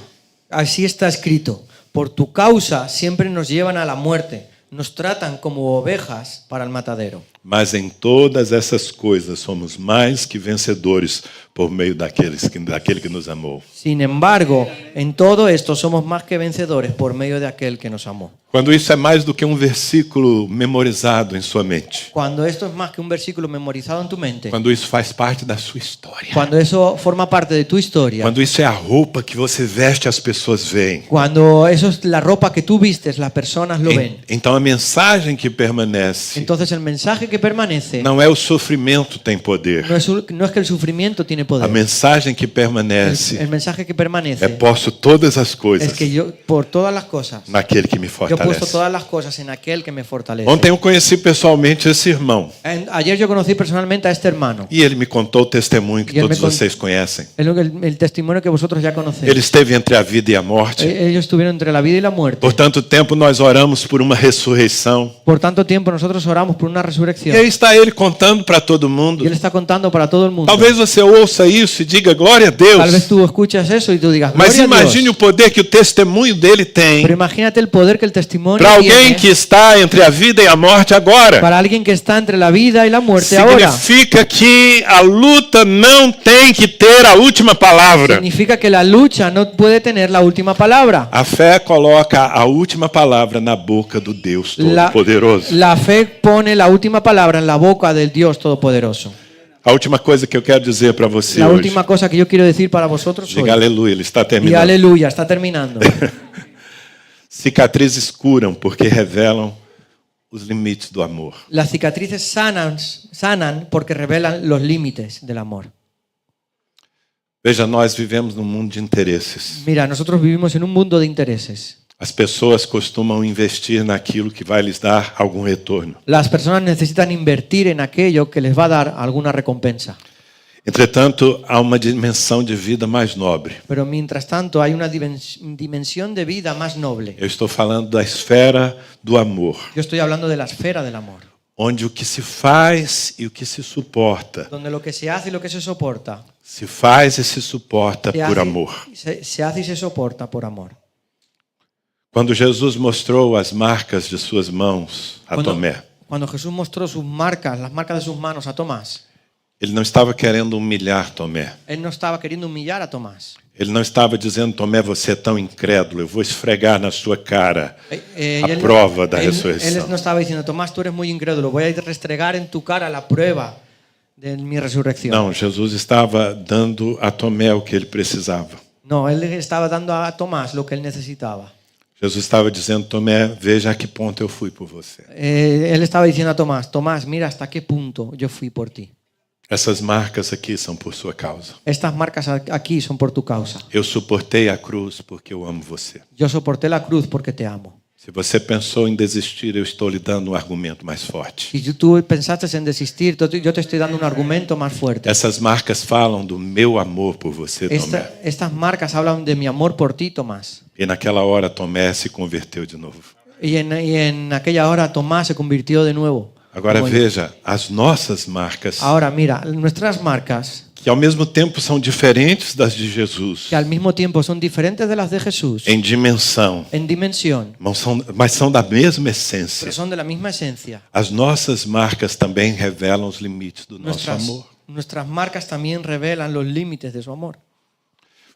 Así está escrito: por tu causa siempre nos llevan a la muerte, nos tratan como ovejas para el matadero. Mas em todas essas coisas somos mais que vencedores por meio daquele que nos amou. Sin embargo, en todo esto somos más que vencedores por medio de aquel que nos amó. Quando isso é mais do que um versículo memorizado em sua mente. Cuando esto es más que un versículo memorizado en tu mente, Quando isso faz parte da sua história. cuando eso forma parte de tu historia, Quando isso é a roupa que você veste, as pessoas veem. cuando eso es la ropa que tú vistes, las personas lo ven. Então a mensagem que permanece Entonces el mensaje que que permanece. Não é o sofrimento que tem poder. No es que el sufrimiento tiene A poder. mensagem que permanece El mensaje que permanece é posto todas as coisas es que yo, por todas las cosas, naquele que me yo he puesto fortalece. todas las cosas en aquel que me fortalece. Ontem eu conheci pessoalmente esse irmão Ayer yo conocí personalmente a este hermano. e ele me contou o testemunho que E ele todos me con- vocês conhecem. El testimonio que vosotros ya conocéis. Ele esteve entre a vida e a morte. Ellos estuvieron entre la vida y la muerte. Por tanto tempo nós oramos por uma ressurreição. Por tanto tiempo nosotros oramos por una E resurrección. aí está ele contando para todo mundo. Y él está contando para todo el mundo. Talvez você ouça isso e diga glória a Tal vez Deus. tú escuchas eso y tú digas, Mas "Gloria a imagine Dios". o poder que o testemunho dele tem Pero imagínate el poder que el testimonio para alguém tiene que está entre a vida e a morte agora. para alguien que está entre la vida y la muerte ahora. Significa que a luta não tem que ter a última palavra. Significa que la lucha no puede tener la última palabra. A fé coloca a última palavra na boca do Deus Todo-Poderoso. La fe pone la última palabra en la boca del Dios Todopoderoso. A última coisa que eu quero dizer para você La hoje. última cosa que yo quiero decir para vosotros hoy. Diga aleluia, ele está Y terminando. aleluya, está terminando. Cicatrizes curam porque revelam os limites do amor. Las cicatrices sanan porque revelan los límites del amor. Veja, nós vivemos num mundo de interesses. Mira, nosotros vivimos en un mundo de intereses. As pessoas costumam investir naquilo que vai lhes dar algum retorno. Las personas necesitan invertir en aquello que les va a dar alguna recompensa. Entretanto, há uma dimensão de vida mais nobre. Pero mientras tanto hay una dimensión de vida más noble. Eu estou falando da esfera do amor, Yo estoy hablando de la esfera del amor, onde o que se faz e o que se suporta, donde lo que se hace y lo que se soporta se faz e se suporta se por hace, amor. se hace y se soporta por amor. Quando Jesus mostrou as marcas de suas mãos a Tomé, Cuando Jesús mostró sus marcas, las marcas de sus manos a Tomás, ele não estava querendo humilhar Tomé. él no estaba queriendo humillar a Tomás. Ele não estava dizendo, Tomé, você é tão incrédulo, eu vou esfregar na sua cara a él, prova da él ressurreição. no estaba diciendo, Tomás, tú eres muy incrédulo, voy a restregar en tu cara la prueba de mi resurrección. Não, Jesus estava dando a Tomé o que ele precisava. No, él estaba dando a Tomás lo que él necesitaba. Jesus estava dizendo, Tomé, veja a que ponto eu fui por você. Él estaba diciendo a Tomás, Tomás, mira hasta qué punto yo fui por ti. Essas marcas aqui são por sua causa. Estas marcas aquí son por tu causa. Eu suportei a cruz porque eu amo você. Yo soporté la cruz porque te amo. Se você pensou em desistir, eu estou lhe dando um argumento mais forte. Si tú pensaste en desistir, yo te estoy dando un argumento más fuerte. Essas marcas falam do meu amor por você, Tomé. Estas marcas hablan de mi amor por ti, Tomás. E naquela hora, Tomé se converteu de novo. Y en aquella hora Tomás se convirtió de nuevo. Agora veja, as nossas marcas, Ahora mira, nuestras marcas, que ao mesmo tempo são diferentes das de Jesus, que al mismo tiempo son diferentes de las de Jesús, em dimensão, en dimensión, mas são da mesma essência. pero son de la misma esencia. As nossas marcas também revelam os limites do nosso Nuestras, amor. nuestras marcas también revelan los límites de su amor.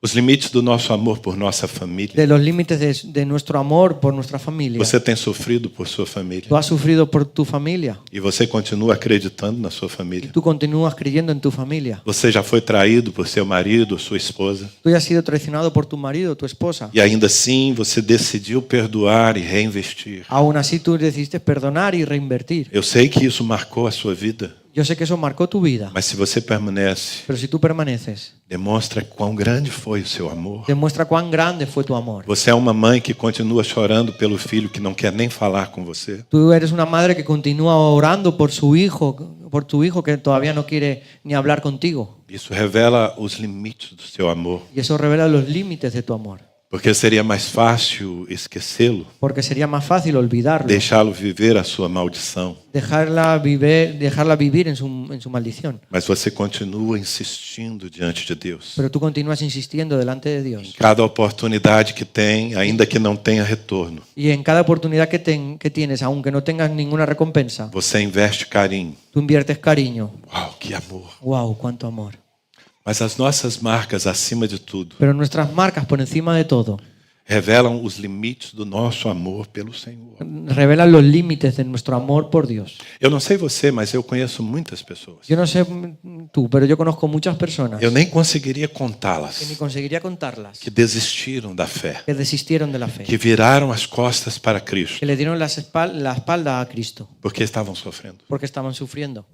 Os limites do nosso amor por nossa família. De los límites de nuestro amor por nuestra familia. Você tem sofrido por sua família. Tú has sufrido por tu familia. E você continua acreditando na sua família. Tú continúas creyendo en tu familia. Você já foi traído por seu marido, sua esposa. Tú ya has sido traicionado por tu marido, tu esposa. E ainda assim você decidiu perdoar e reinvestir. Aún así tú decidiste perdonar y reinvertir. Eu sei que isso marcou a sua vida. Yo sé que eso marcó tu vida. Mas se você permanece, Pero si tú permaneces, demonstra quão grande foi o seu amor. demuestra cuán grande fue tu amor. Você é uma mãe que continua chorando pelo filho que não quer nem falar com você. Tú eres una madre que continúa orando por su hijo, por tu hijo que todavía no quiere ni hablar contigo. Isso revela os limites do seu amor. Y eso revela los límites de tu amor. Porque seria mais fácil esquecê-lo, Porque sería más fácil olvidarlo, deixá-lo viver a sua maldição. dejarla vivir en su maldición. Mas você continua insistindo diante de Deus. Pero tú continúas insistiendo delante de Dios. Cada oportunidade que tem, ainda que não tenha retorno, Y en cada oportunidad que tienes, aunque no tengas ninguna recompensa, você investe carinho. tú inviertes cariño. Uau, que amor! ¡Wow! ¡Cuánto amor! Mas as nossas marcas, acima de tudo, Pero nuestras marcas por encima de todo revelam os limites do nosso amor pelo Senhor. Revelan los límites de nuestro amor por Dios. Eu não sei você, mas eu conheço muitas pessoas. Yo no sé tú, pero yo conozco muchas personas Eu nem conseguiria que ni contá-las, conseguiría contarlas, que desistiram da fé, que desistieron de la fe, que viraram as costas para que Cristo, le dieron la espalda a Cristo porque estavam sofrendo. porque estaban sufriendo.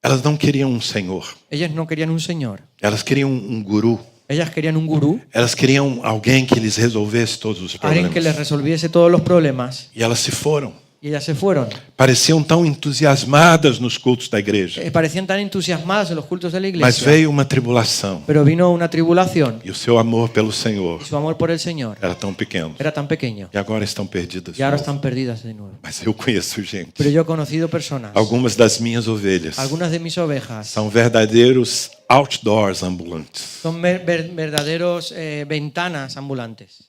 Elas não queriam um Senhor, Ellas no querían un Señor, elas queriam um guru, ellas querían un gurú, elas queriam alguém que lhes resolvesse todos os alguien que les problemas. resolviese todos los problemas, E elas se foram. y ellas se fueron. Pareciam tão entusiasmadas nos cultos da igreja, Parecían tan entusiasmadas en los cultos de la mas iglesia, veio uma tribulação pero vino una tribulación e o seu amor pelo Senhor y su amor por el Señor era tão pequeno. era tan pequeño E agora estão perdidas. y ahora están perdidas de nuevo. Mas eu conheço gente. Pero yo he conocido personas, Algumas das minhas ovelhas algunas de mis ovejas são verdadeiros outdoors ambulantes. son verdaderos ventanas ambulantes,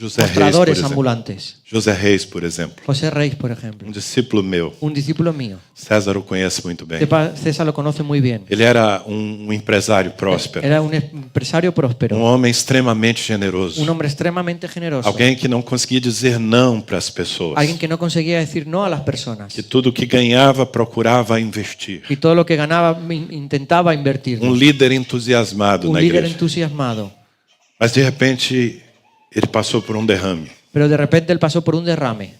José Reis, por mostradores exemplo. ambulantes. José Reis, por exemplo. José Reis, por ejemplo, Um discípulo meu. un discípulo mío. César o conhece muito bem. César lo conoce muy bien. Ele era um empresário próspero. Era un empresario Um próspero, homem extremamente generoso. un hombre extremadamente generoso, Alguém que não conseguia dizer não para as pessoas. alguien que no conseguía decir no a las personas Que tudo que ganhava procurava investir. y todo lo que ganaba intentaba invertir. Um líder entusiasmado Un na líder igreja. entusiasmado. Mas de repente ele passou por um derrame. Pero de repente él pasó por un derrame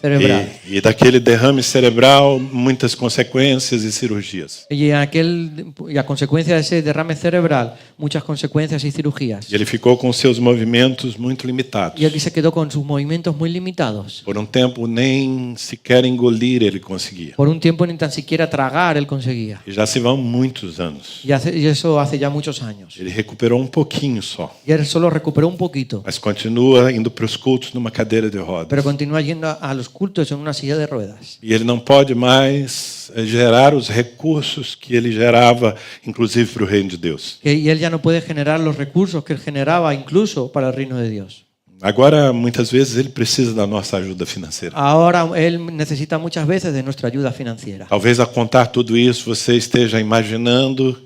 cerebral. E daquele derrame cerebral, muitas consequências e cirurgias. Y a consecuencia de ese derrame cerebral, muchas consecuencias y cirugías. E ele ficou com seus movimentos muito limitados. Y aquí se quedó con sus movimientos muy limitados. Por um tempo, nem sequer engolir ele conseguia. Por un tiempo ni tan siquiera tragar él conseguía. E já se vão muitos anos. Y eso hace ya muchos años. Ele recuperou um pouquinho só, Y él solo recuperó un poquito, mas continua indo para os cultos numa cadeira de rodas. pero continúa yendo a los cultos en una silla de ruedas. E ele não pode mais gerar os recursos que ele gerava, inclusive para o reino de Deus. Y él ya no puede generar los recursos que él generaba incluso para el reino de Dios. Agora, muitas vezes, ele precisa da nossa ajuda financeira. Ahora él necesita muchas veces de nuestra ayuda financiera. Talvez, a contar tudo isso, você esteja imaginando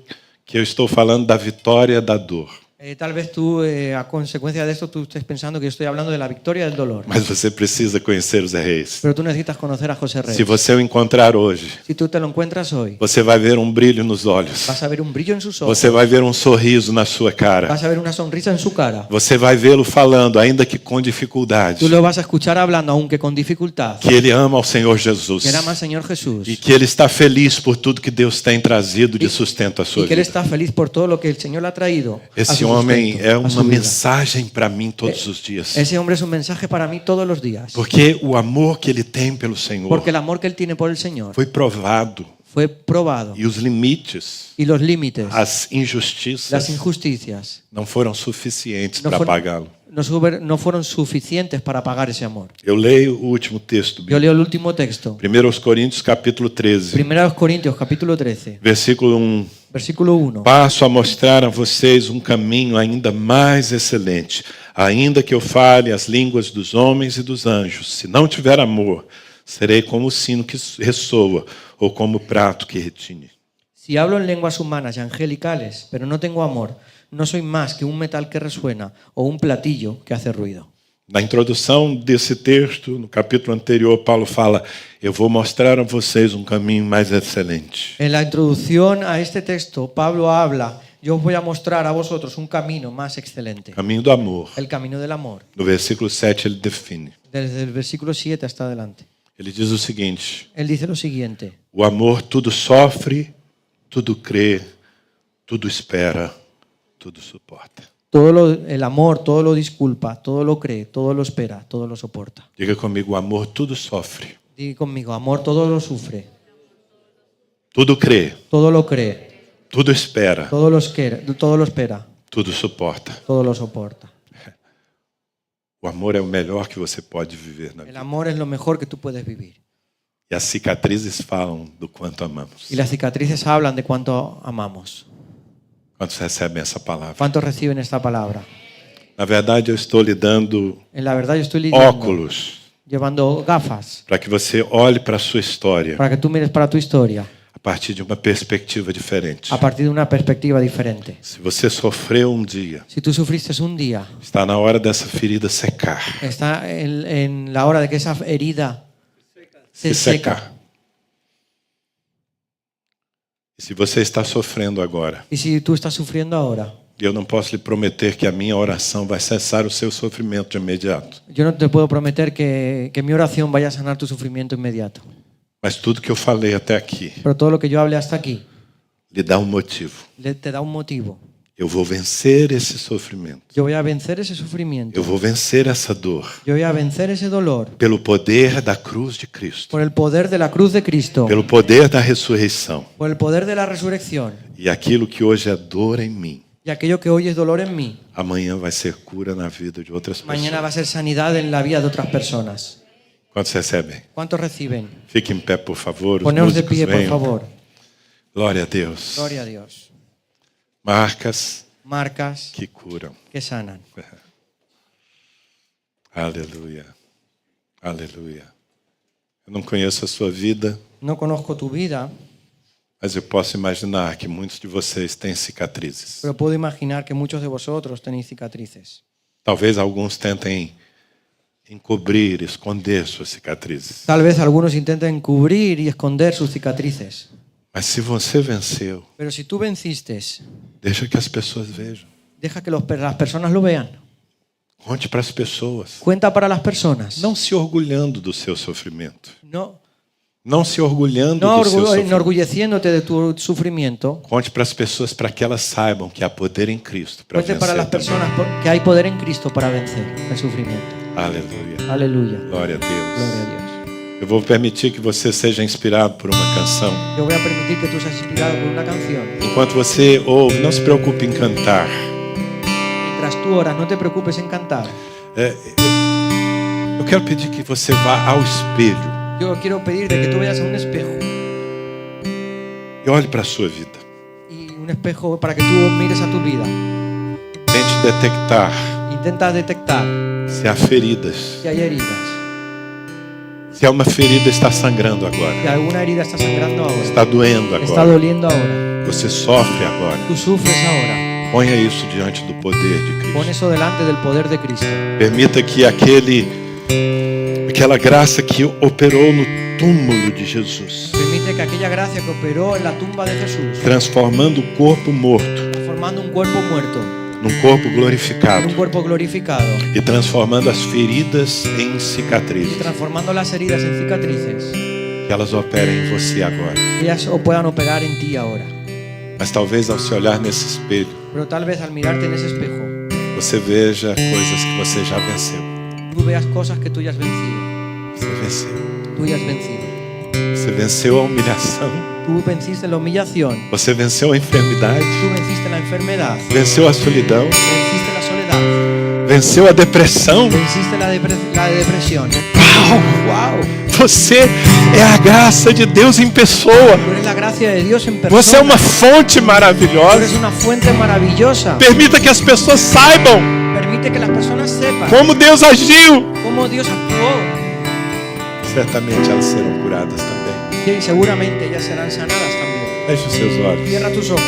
que eu estou falando da vitória da dor. Tal vez tú, a consecuencia de esto, tú estés pensando que yo estoy hablando de la victoria del dolor. Mas você precisa conhecer os reis. Pero tú necesitas conocer a José Reyes. Se você o encontrar hoje, Si tú te lo encuentras hoy, você vai ver um brilho nos olhos. vas a ver un brillo en sus ojos, Você vai ver um sorriso na sua cara. vas a ver una sonrisa en su cara. Você vai vê-lo falando, ainda que com dificuldade, Tú lo vas a escuchar hablando, aunque con dificultad, que ele ama ao Senhor Jesus. que ama al Señor Jesús E que ele está feliz por tudo que Deus tem trazido de sustento à sua y que él vida. está feliz por todo lo que el Señor le ha traído. a Esse su homem sustento, é a su uma vida. mensagem para mim todos os dias. Ese hombre es un mensaje para mí todos los días. Porque o amor que ele tem pelo Senhor Porque el amor que él tiene por el Señor foi provado. fue probado. E os limites, Y los límites, as las injustiças, injusticias, não foram suficientes no para fueron, apagá-lo. no fueron suficientes para pagar ese amor. Eu leio o último texto, Yo leo el último texto. 1 Coríntios capítulo 13, 1 Corintios capítulo 13, versículo 1. versículo 1. Passo a mostrar a vocês um caminho ainda mais excelente. Ainda que eu fale as línguas dos homens e dos anjos, se não tiver amor, serei como o sino que ressoa ou como o prato que retine. Si hablo en lenguas humanas y angelicales, pero no tengo amor, no soy más que un metal que resuena o un platillo que hace ruido. Na introdução desse texto, no capítulo anterior, Paulo fala: eu vou mostrar a vocês um caminho mais excelente. En la introducción a este texto, Pablo habla, yo os voy a mostrar a vosotros un camino más excelente, Caminho do amor. el camino del amor. No versículo 7 ele define. Desde el versículo 7 hasta adelante. Ele diz o seguinte: Él dice lo siguiente: o amor tudo sofre, tudo crê, tudo espera, tudo suporta. el amor todo lo disculpa, todo lo cree, todo lo espera, todo lo soporta. Diga comigo: o amor tudo sofre, Diga conmigo, amor todo lo sufre, tudo crê, todo lo cree, tudo espera, todo lo espera, tudo suporta. todo lo soporta. O amor é o melhor que você pode viver na El vida. amor es lo mejor que tú puedes vivir. E as cicatrizes falam do quanto amamos. Y las cicatrices hablan de cuánto amamos. Quantos recebem essa palavra? ¿Cuántos reciben esta palabra? Na verdade, eu estou lhe dando En la verdad yo estoy lidiando, óculos llevando gafas, para que você olhe para a sua história para que tú mires para tu historia. a partir de uma perspectiva diferente. a partir de una perspectiva diferente. Se você sofreu um dia, Si tú sufriste un día, está na hora dessa ferida secar. está en la hora de que esa herida se seca. E se você está sofrendo agora, Y si tú estás sufriendo ahora, eu não posso lhe prometer que a minha oração vai cessar o seu sofrimento de imediato. yo no te puedo prometer que mi oración vaya a sanar tu sufrimiento inmediato. Mas tudo que eu falei até aqui Pero todo lo que yo hablé hasta aquí lhe dá um motivo. te da un motivo. Eu vou vencer esse sofrimento. Yo voy a vencer ese sufrimiento. Eu vou vencer essa dor Yo voy a vencer ese dolor pelo poder da cruz de Cristo, por el poder de la cruz de Cristo, pelo poder da ressurreição. por el poder de la resurrección. E aquilo que hoje é dor em mim, Y aquello que hoy es dolor en mí, amanhã vai ser cura na vida de outras mañana va a pessoas. ser sanidad en la vida de otras personas. Quantos recebem? ¿Cuántos reciben? Fique em pé, por favor. Os Poneos de músicos pie, por venham. favor. Glória a Deus. Gloria a Dios. Marcas Marcas que curam. que sanan. Aleluia. Aleluia. Eu não conheço a sua vida, No conozco tu vida, mas eu posso imaginar que muitos de vocês têm cicatrizes. pero puedo imaginar que muchos de vosotros tenéis cicatrices. Talvez alguns tentem encobrir, esconder suas cicatrizes. Tal vez algunos intenten cubrir y esconder sus cicatrices. Mas se você venceu, Pero si tú venciste, deixa que as pessoas vejam. deja que las personas lo vean. Conte para as pessoas. Cuenta para las personas. Não se orgulhando do seu sofrimento. No, Não se orgulhando no do seu sofrimento. enorgulleciéndote de tu sufrimiento. Conte para as pessoas para que elas saibam que há poder em Cristo para Cuente vencer para las também. personas que hay poder en Cristo para vencer el sufrimiento. Aleluia. Aleluya. Glória a Deus. Gloria a Dios. Eu vou permitir que você seja inspirado por uma canção. Yo voy a permitir que tú seas inspirado por una canción. Enquanto você ouve, não se preocupe em cantar. Mientras tú oras, no te preocupes en cantar. Eu quero pedir que você vá ao espelho Yo quiero pedirte que tú vayas a un espejo. e olhe para a sua vida. Y un espejo para que tú mires a tu vida. Tente detectar Intenta detectar se há feridas. si hay heridas. Se há uma ferida está sangrando Si agora. alguna herida está sangrando ahora. Está doendo Está agora. doliendo ahora. Você sofre agora. Tú sufres ahora. Ponha isso diante do poder de Pon Cristo. eso delante del poder de Cristo. Permita que aquela graça que operou no túmulo de Jesus, Permite que aquella gracia que operó en la tumba de Jesús, transformando o corpo morto transformando un cuerpo muerto num corpo en glorificado un cuerpo glorificado e transformando as feridas em y cicatrizes, transformando las heridas en cicatrices, que elas operem em você agora. que ellas puedan operar en ti ahora. Mas talvez ao se olhar nesse espelho, Pero tal vez al mirarte en ese espejo, você veja coisas que você já venceu. tú veas cosas que tú ya has vencido. Você venceu. Tú ya has vencido. Você venceu a humilhação. Tú venciste la humillación. Você venceu a enfermidade. Tú venciste la enfermedad. Venceu a solidão. Venciste la soledad. Venceu a depressão. Venciste la depresión. Uau! ¡Wow! Você é a graça de Deus em pessoa. Tú eres la gracia de Dios en persona. Você é uma fonte Tú maravilhosa. eres una fuente maravillosa. Permita que as pessoas saibam Permite que las personas sepan como Deus agiu. cómo Dios actuó. Certamente elas serão curadas também. Y seguramente ellas serán sanadas también. Feche os seus olhos. Cierra tus ojos.